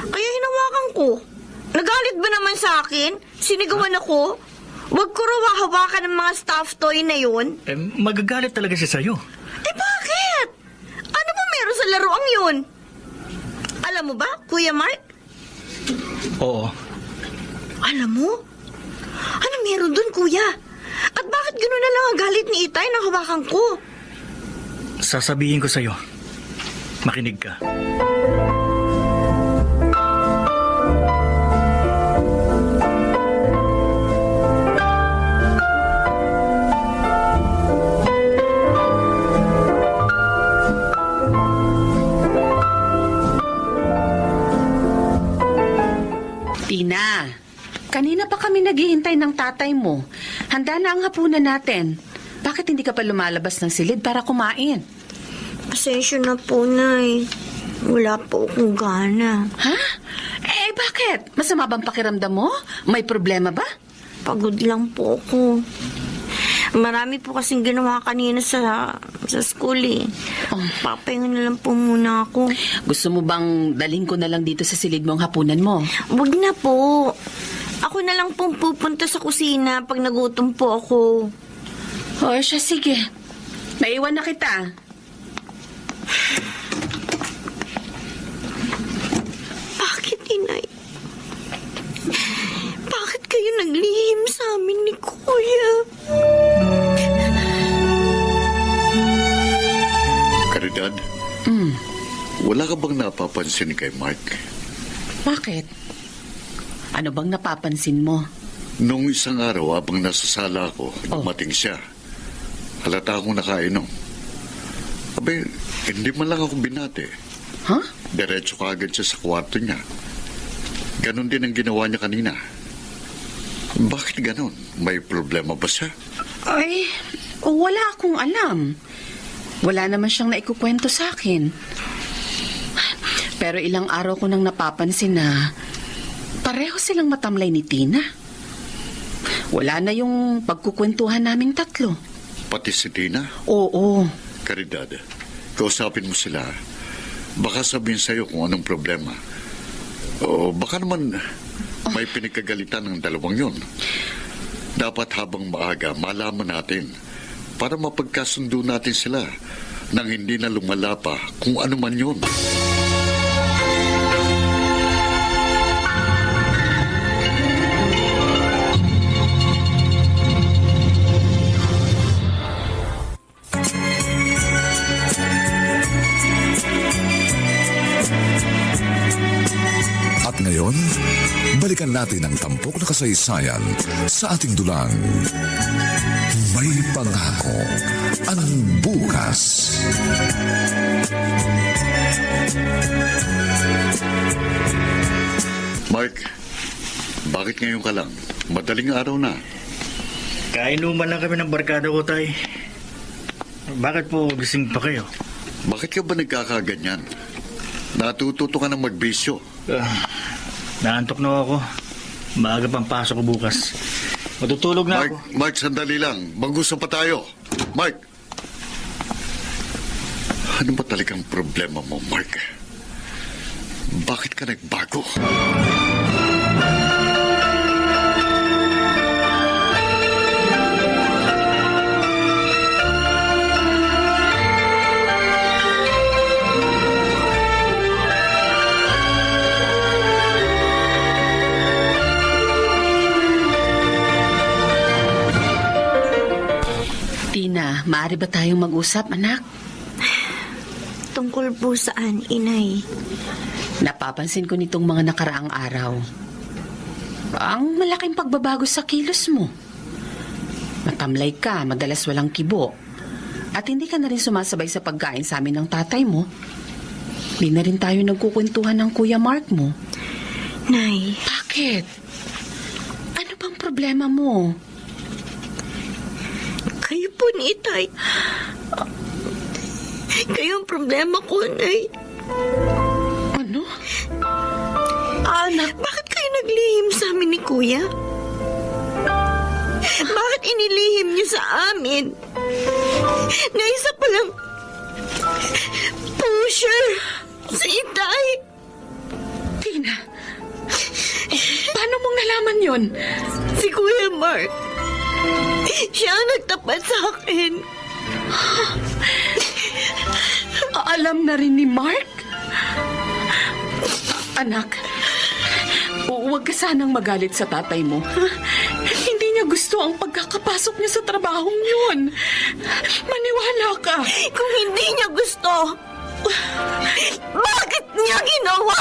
Kaya hinawakan ko. Nagalit ba naman sa akin? Sinigawan ako? Huwag ko raw hawakan ng mga stuffed toy na yun. Magagalit talaga siya sa'yo. Eh bakit? Ano ba meron sa laruang yun? Alam mo ba, Kuya Mark? Oo. Alam mo? Ano meron dun, Kuya? At bakit gano'n na lang ang galit ni Itay na hawakan ko? Sasabihin ko sa'yo. Makinig ka. Tina, kanina pa kami naghihintay ng tatay mo. Handa na ang hapunan natin. Bakit hindi ka pa lumalabas ng silid para kumain? Pasensya na po, Nay. Wala po akong gana. Ha? Bakit? Masama bang pakiramdam mo? May problema ba? Pagod lang po ako. Marami po kasing ginawa kanina sa school eh. Papahinga na lang po muna ako. Gusto mo bang daling ko na lang dito sa silid mo ang hapunan mo? Huwag na po. Ako na lang pong pupunta sa kusina pag nagutom po ako. O siya, sige. Naiwan na kita. Bakit, Inay? Bakit kayo kayo naglihim sa amin ni Kuya? Caridad, wala ka bang napapansin kay Mark? Bakit? Ano bang napapansin mo? Nung isang araw, habang nasa sala ako, dumating siya. Halata akong nakainom. Abe, hindi man lang ako binate. Ha? Diretso ka agad siya sa kwarto niya. Ganon din ang ginawa niya kanina. Bakit ganon? May problema ba siya? Ay, wala akong alam. Wala naman siyang naikukwento sa akin. Pero ilang araw ko nang napapansin na pareho silang matamlay ni Tina. Wala na yung pagkukwentuhan naming tatlo. Pati si Tina? Oo. Caridad, kausapin mo sila. Baka sabihin sa'yo kung anong problema. O baka naman may pinagkagalitan ng dalawang yun. Dapat habang maaga, malaman natin para mapagkasundo natin sila nang hindi na lumala pa kung ano man yun. At ngayon, balikan natin ang tampok na kasaysayan sa ating dulang. May pangako ang bukas. Mark, bakit ngayon ka lang? Madaling araw na. Kainuman lang kami ng barkada ko, tay. Bakit po gising pa kayo? Bakit ka ba nagkakaganyan? Natututo ka ng magbisyo. Naantok na ako. Maaga pang pasok ko bukas. Matutulog na ako. Mark, sandali lang. Mag-usap pa tayo. Mark! Ano ba talagang problema mo, Mark? Bakit ka nagbago? Tina, maaari ba tayong mag-usap, anak? Tungkol po saan, Inay? Napapansin ko nitong mga nakaraang araw. Ang malaking pagbabago sa kilos mo. Matamlay ka, madalas walang kibo. At hindi ka na rin sumasabay sa pagkain sa amin ng tatay mo. Di na rin tayo nagkukwentuhan ng Kuya Mark mo. Nay, Bakit? Ano bang problema mo? kayo po ni Itay. Kayo ang problema ko, Nay. Ano? Anak, bakit kayo naglihim sa amin ni Kuya? Bakit inilihim niyo sa amin? Na isa palang pusher si Itay. Tina, paano mong nalaman yon? Si Kuya Mark. Siya ang nagtapat sa akin. Alam na rin ni Mark? Anak, huwag ka sanang magalit sa tatay mo. Hindi niya gusto ang pagkakapasok niya sa trabahong yun. Maniwala ka. Kung hindi niya gusto, bakit niya ginawa?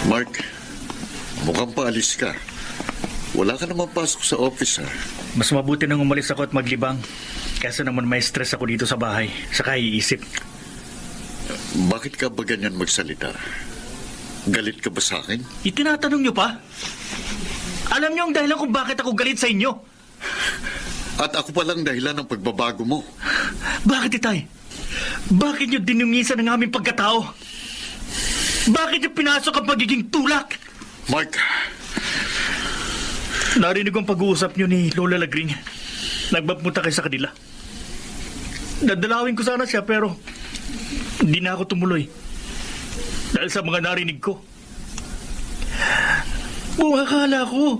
Mark, mukhang paalis ka. Wala ka naman pasok sa office, ha? Mas mabuti nang umalis ako at maglibang. Kesa naman may stress ako dito sa bahay. Saka iisip. Bakit ka ba ganyan magsalita? Galit ka ba sa akin? Itinatanong niyo pa? Alam niyo ang dahilan kung bakit ako galit sa inyo? At ako palang dahilan ng pagbabago mo. Bakit, Itay? Bakit niyo dinungisan ang aming pagkatao? Bakit niyo pinasok ang pagiging tulak? Mark, Narinig ang pag-uusap niyo ni Lola Lagring. Nagpapunta kayo sa kanila. Dadalawin ko sana siya pero hindi na ako tumuloy. Dahil sa mga narinig ko. Kung akala ko,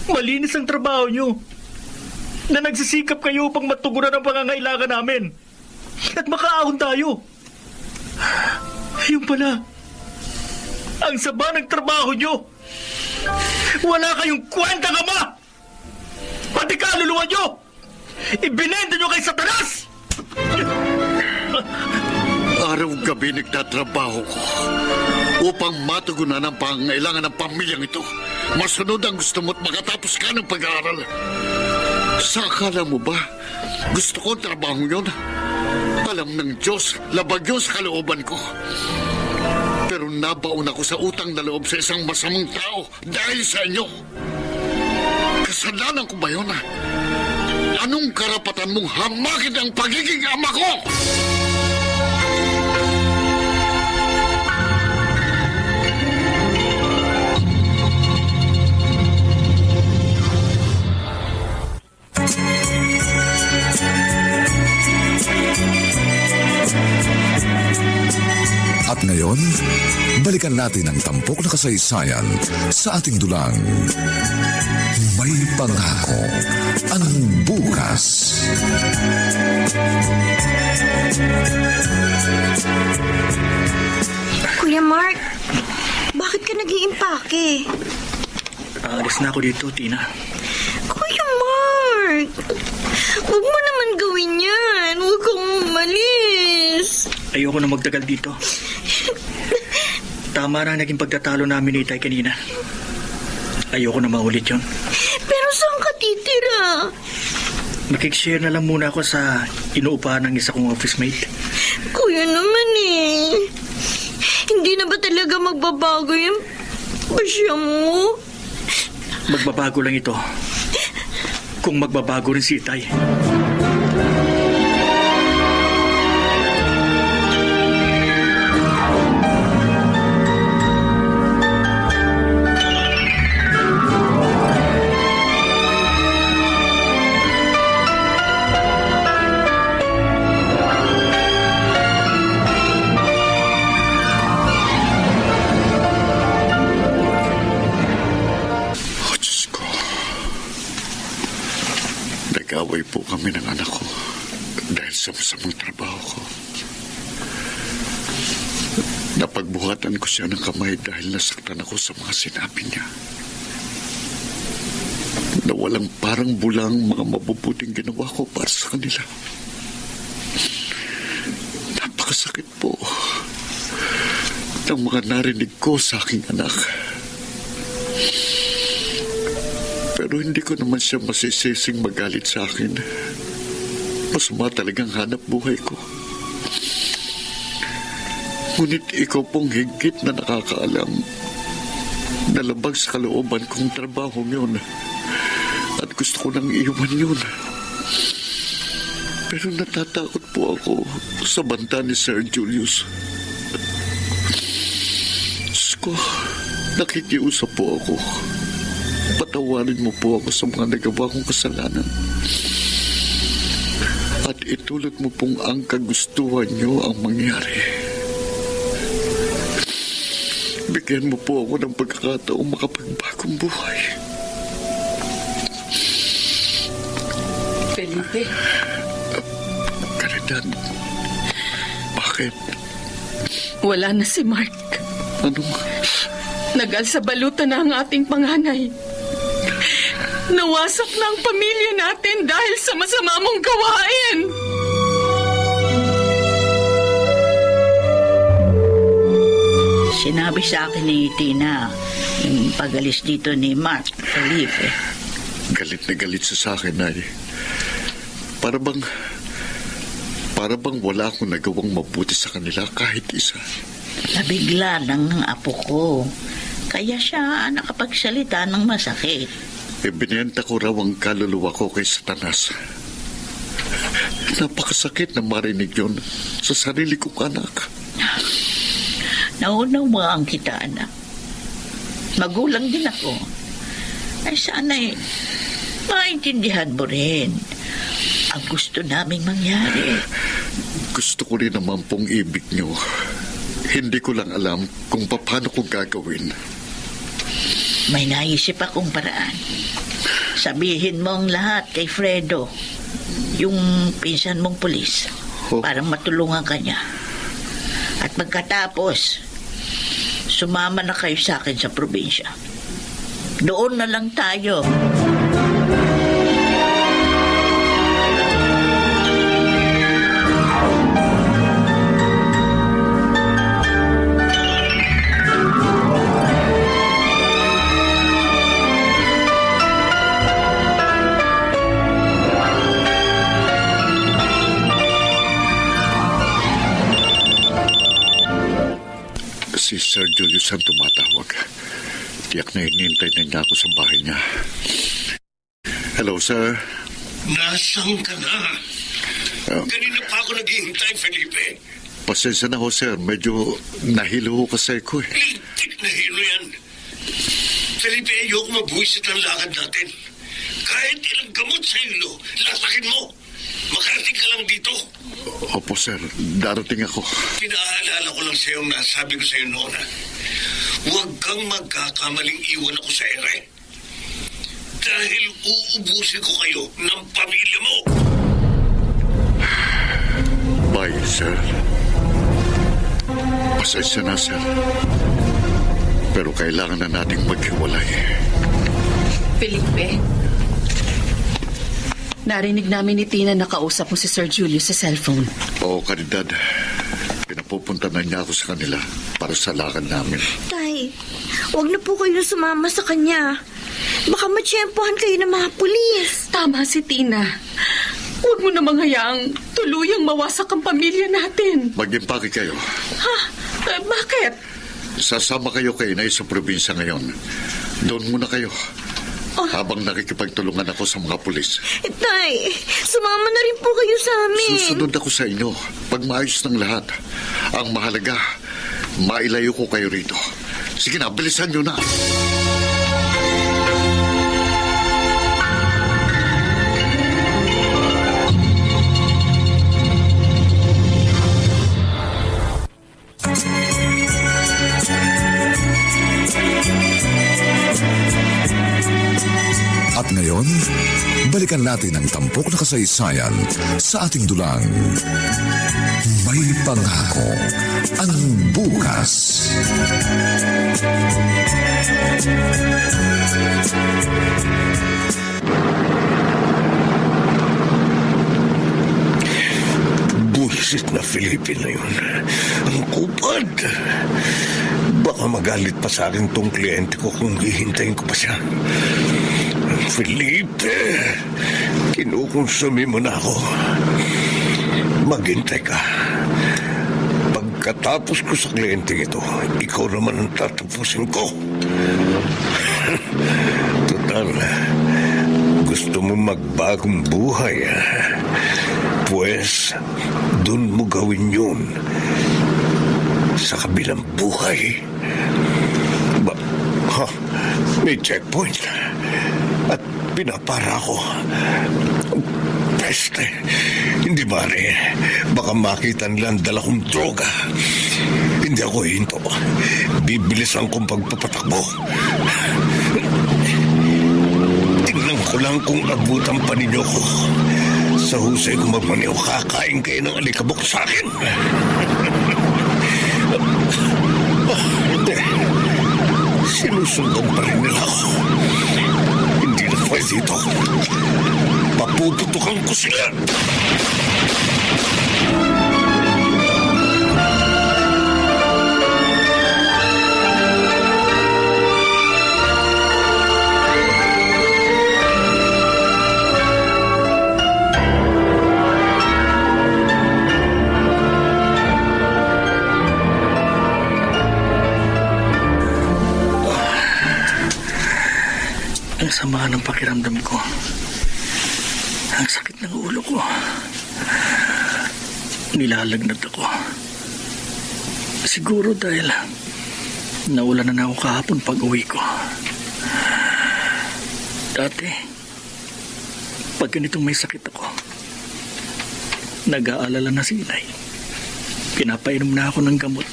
malinis ang trabaho nyo. Na nagsisikap kayo upang matugunan ang pangangailangan namin. At makaahon tayo. Yung pala, ang sama ng trabaho nyo. Wala kayong kwentang ama! Pati kaluluwa nyo! Ibinenta nyo kay Satanas! Araw-gabi nagtatrabaho ko upang matugunan ang pangangailangan ng pamilyang ito. Masunod ang gusto mo at makatapos ka ng pag-aaral. Sa akala mo ba, gusto ko ang trabaho yun? Alam ng Diyos, labag yun sa kalooban ko. Pero nabaon ako sa utang na loob sa isang masamang tao dahil sa inyo. Kasalanan ko ba yun? Anong karapatan mong hamakin ang pagiging ama ko? At ngayon, balikan natin ang tampok na kasaysayan sa ating dulang. May pangako ang bukas. Kuya Mark, bakit ka nag-iimpake? Aalis na ako dito, Tina. Kuya Mark, huwag mo naman gawin yan. Huwag kang umalis. Ayoko na magtagal dito. Tama na ang naging pagtatalo namin ni Itay kanina. Ayoko na maulit yun. Pero saan ka titira? Makikishare na lang muna ako sa inuupahan ng isa kong office mate. Kuya naman eh. Hindi na ba talaga magbabago yung pasya mo? Magbabago lang ito. Kung magbabago rin si Itay. Nag-away po kami ng anak ko dahil sa masamang trabaho ko. Napagbuhatan ko siya ng kamay dahil nasaktan ako sa mga sinabi niya. Nawalang parang bulang mga mabubuting ginawa ko para sa kanila. Napakasakit po ng mga narinig ko sa aking anak. Pero hindi ko naman siya masisising magalit sa akin. Masama talagang hanap buhay ko. Ngunit ikaw pong higit na nakakaalam na labag sa kalooban kong trabaho yun. At gusto ko nang iwan yun. Pero natatakot po ako sa banta ni Sir Julius. Diyos ko, nakikiusap po ako. Patawarin mo po ako sa mga nagawa kong kasalanan. At itulot mo pong ang kagustuhan niyo ang mangyari. Bigyan mo po ako ng pagkakataong makapagbagong buhay. Felipe. Caridad, bakit? Wala na si Mark. Anong? Nagalsa balutan na ang ating panganay. Nawasak na ang pamilya natin dahil sa masama mong gawain. Sinabi sa akin ni Tina yung pag-alis dito ni Mark Felipe. Galit na galit siya sa akin, Nay. Para bang wala akong nagawang mabuti sa kanila kahit isa. Nabigla lang ng apo ko. Kaya siya nakapagsalita ng masakit. Ibinenta ko raw ang kaluluwa ko kay Satanas. Napakasakit na marinig yun sa sarili kong anak. Naunawaan kita, anak. Magulang din ako. Ay sana'y maintindihan mo rin. ang gusto naming mangyari. Gusto ko rin naman pong ibig niyo. Hindi ko lang alam kung paano ko gagawin. May naisip akong paraan. Sabihin mo ang lahat kay Fredo, yung pinsan mong pulis, para matulungan ka niya. At pagkatapos, sumama na kayo sa akin sa probinsya. Doon na lang tayo. Si Sir Julius ang tumatawag. Tiyak na hinihintay na niya ako sa bahay niya. Hello, sir. Nasaan ka na? Kanina pa ako naghihintay, Felipe. Pasensya na ho, sir. Medyo nahilo ho kasi ko eh. Lintik na hilo yan. Felipe, ayoko mabuhisit ang lakad natin. Kahit ilang gamot sa hilo, lasakin mo. Makarating ka lang dito. Opo, sir. Darating ako. Pinaalala ko lang sa'yo ang nasabi ko sa'yo noon. Huwag kang magkakamaling iwan ako sa ere. Dahil uubusin ko kayo ng pamilya mo. Bye, sir. Pasensya na, sir. Pero kailangan na nating maghiwalay. Felipe, narinig namin ni Tina na kausap mo si Sir Julius sa cellphone. Oo, Caridad. Pinapupunta na niya ako sa kanila para sa lakad namin. Tay, huwag na po kayo sumama sa kanya. Baka matsyempohan kayo ng mga pulis. Tama si Tina. Huwag mo namang hayaang tuluyang mawasak ang pamilya natin. Mag-impake kayo. Ha? Bakit? Sasama kayo kay Inay sa probinsya ngayon. Doon muna kayo. Habang nakikipagtulungan ako sa mga pulis. Tay, sumama na rin po kayo sa amin. Susunod ako sa inyo pag maayos ng lahat. Ang mahalaga, mailayo ko kayo rito. Sige na, bilisan nyo na. At ngayon, balikan natin ang tampok na kasaysayan sa ating dulang. May pangako ang bukas. Bullshit na Felipe na yun. Ang kupad. Baka magalit pa sa akin tong kliyente ko kung hihintayin ko pa siya. Felipe, kinukonsumi mo na ako. Maghintay ka. Pagkatapos ko sa kliyente ito, ikaw naman ang tatapusin ko. Total, gusto mo magbagong buhay. Pues, dun mo gawin yun. Sa kabilang buhay. May checkpoint. At pinapara ko. Peste. Hindi ba rin? Baka makita nila ang dala kong droga. Hindi ako hinto. Bibilisan kong pagpapatakbo. Tingnan ko lang kung abutan pa ninyo ko. Sa husay ko magmaniw, kakain kayo ng alikabok sa akin. Hindi. Sinusundan pa rin nila ako. Hindi na pwede ito. Papuputukan ko sila. Ang sama ng pakiramdam ko. Ang sakit ng ulo ko. Nilalagnat ako. Siguro dahil naula na ako kahapon pag uwi ko. Dati, pag ganitong may sakit ako, Nag-aalala na si inay. Pinapainom na ako ng gamot.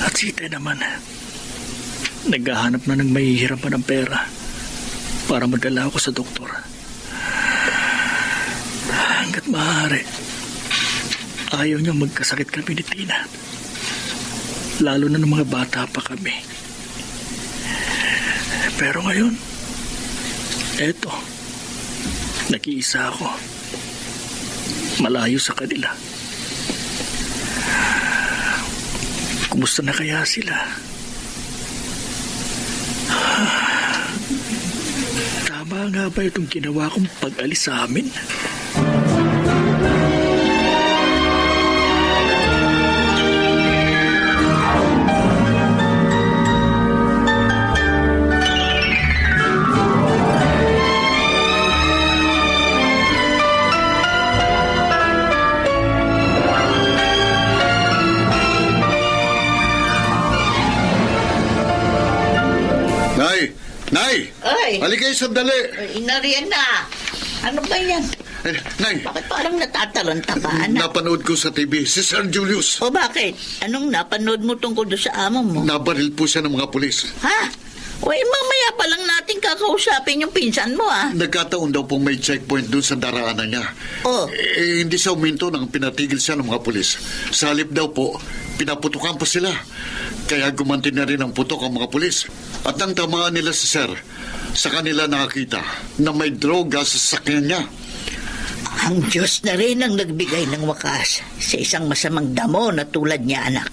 At si Itay naman, naghahanap na ng mahihirapan ng pera para madala ako sa doktor. Hanggat maaari, ayaw niya magkasakit kami ni Tina. Lalo na ng mga bata pa kami. Pero ngayon, eto, nag-iisa ako. Malayo sa kanila. Kumusta na kaya sila? Tama nga ba itong ginawa kong pag-alis sa amin? Nay! Ay! Halika kayo sandali! Inariyan na. Ano ba yan? Nay! Bakit parang natataranta ka, anak? Napanood ko sa TV si Sir Julius. O bakit? Anong napanood mo tungkol doon sa amo mo? Nabaril po siya ng mga pulis. Ha? Uy, mamaya pa lang natin kakausapin yung pinsan mo, ah. Nagkataon daw pong may checkpoint doon sa daraanan niya. Oh. Hindi siya uminto nang pinatigil siya ng mga pulis. Sa halip daw po, pinaputukan pa sila. Kaya gumanti na rin ang putok ang mga pulis. At nang tamaan nila si Sir, sa kanila nakakita na may droga sa sasakyan niya. Ang Diyos na rin ang nagbigay ng wakas sa isang masamang damo na tulad niya, anak.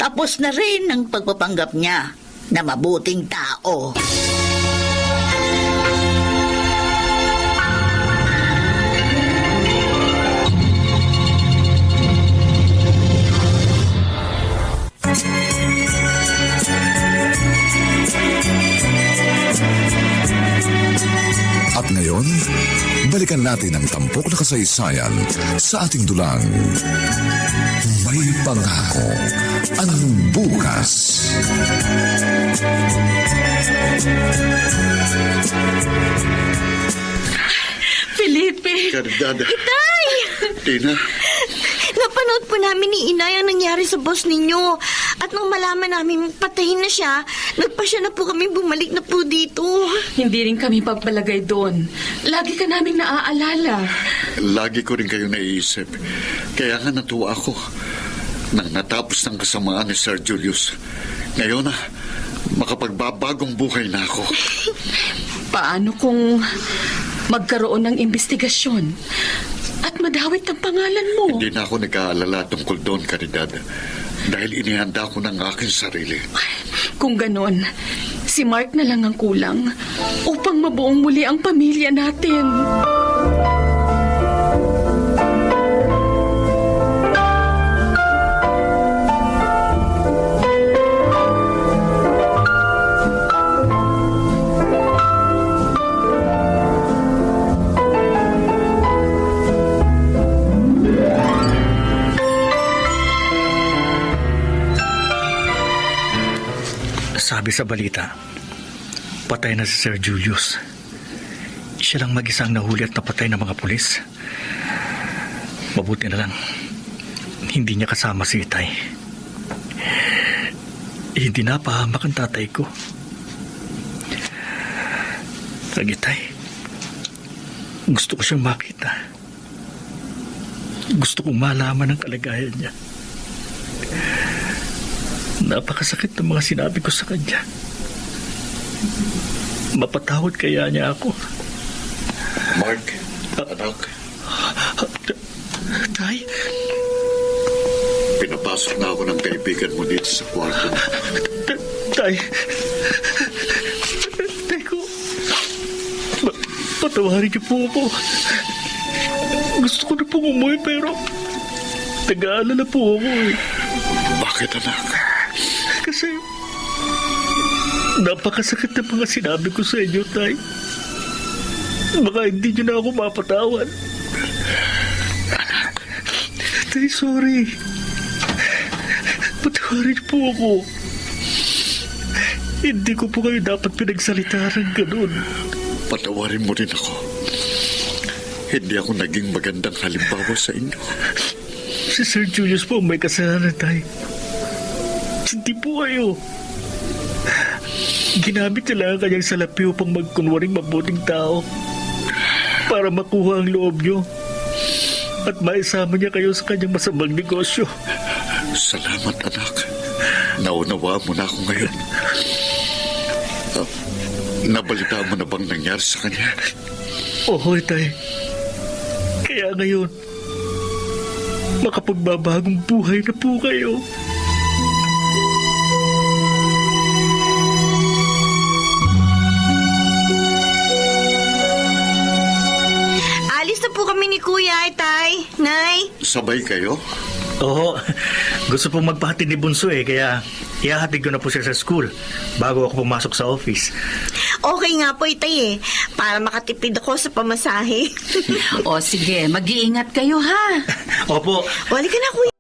Tapos na rin ang pagpapanggap niya na mabuting tao. At ngayon, balikan natin ang tampok na kasaysayan sa ating dulang. May pangako ang bukas. Felipe! Caridad. Itay! Tina, Napanood po namin ni Inay ang nangyari sa boss ninyo. At nung malaman namin patayin na siya, nagpasya na po kami bumalik na po dito. Hindi rin kami pagpalagay doon. Lagi ka naming naaalala. lagi ko rin kayo naiisip. Kaya nga natuwa ako nang natapos ng kasamaan ni Sir Julius. Ngayon na, makapagbabagong buhay na ako. Paano kung magkaroon ng investigasyon at madawit ang pangalan mo? Hindi na ako nag-aalala tungkol doon, Caridad. Dahil inihanda ko ng aking sarili. Kung ganon, si Mark na lang ang kulang upang mabuong muli ang pamilya natin. Sabi sa balita, patay na si Sir Julius. Siya lang mag-isang nahuli at napatay ng mga pulis. Mabuti na lang, hindi niya kasama si Itay. Hindi napahamak ang tatay ko. Ang Itay, gusto ko siyang makita. Gusto kong malaman ang kalagayan niya. Napakasakit ng mga sinabi ko sa kanya. Mapatawad kaya niya ako. Mark, anak, Tay? pinapasok na ako ng kaibigan mo dito sa kwarto. Tay? Tay ko, patawarin niyo po ako. Gusto ko na pong umuwi pero nag-aalala po ako eh. Bakit, anak? Kasi napakasakit na mga sinabi ko sa inyo, Tay. Baka hindi niyo na ako mapatawad. Tay, sorry. Patawarin niyo po ako. Hindi ko po kayo dapat pinagsalita ng ganun. Patawarin mo rin ako. Hindi ako naging magandang halimbawa sa inyo. Si Sir Julius po may kasalanan, Tay. Hindi po kayo. Ginamit niya lang ang kanyang salapi upang magkunwaring mabuting tao para makuha ang loob niyo at maisama niya kayo sa kanyang masamang negosyo. Salamat, anak. Naunawaan mo na ako ngayon. Nabalita mo na bang nangyari sa kanya? Oo, Tay. Kaya ngayon, makapagbabagong buhay na po kayo. Alis na po kami ni Kuya, Tay. Nay. Sabay kayo? Oo, gusto pong magpahatid ni Bunso kaya ihahatid ko na po siya sa school bago ako pumasok sa office. Okay nga po, Tay para makatipid ako sa pamasahe. O sige, mag-iingat kayo ha. Opo, Wali ka na, Kuya.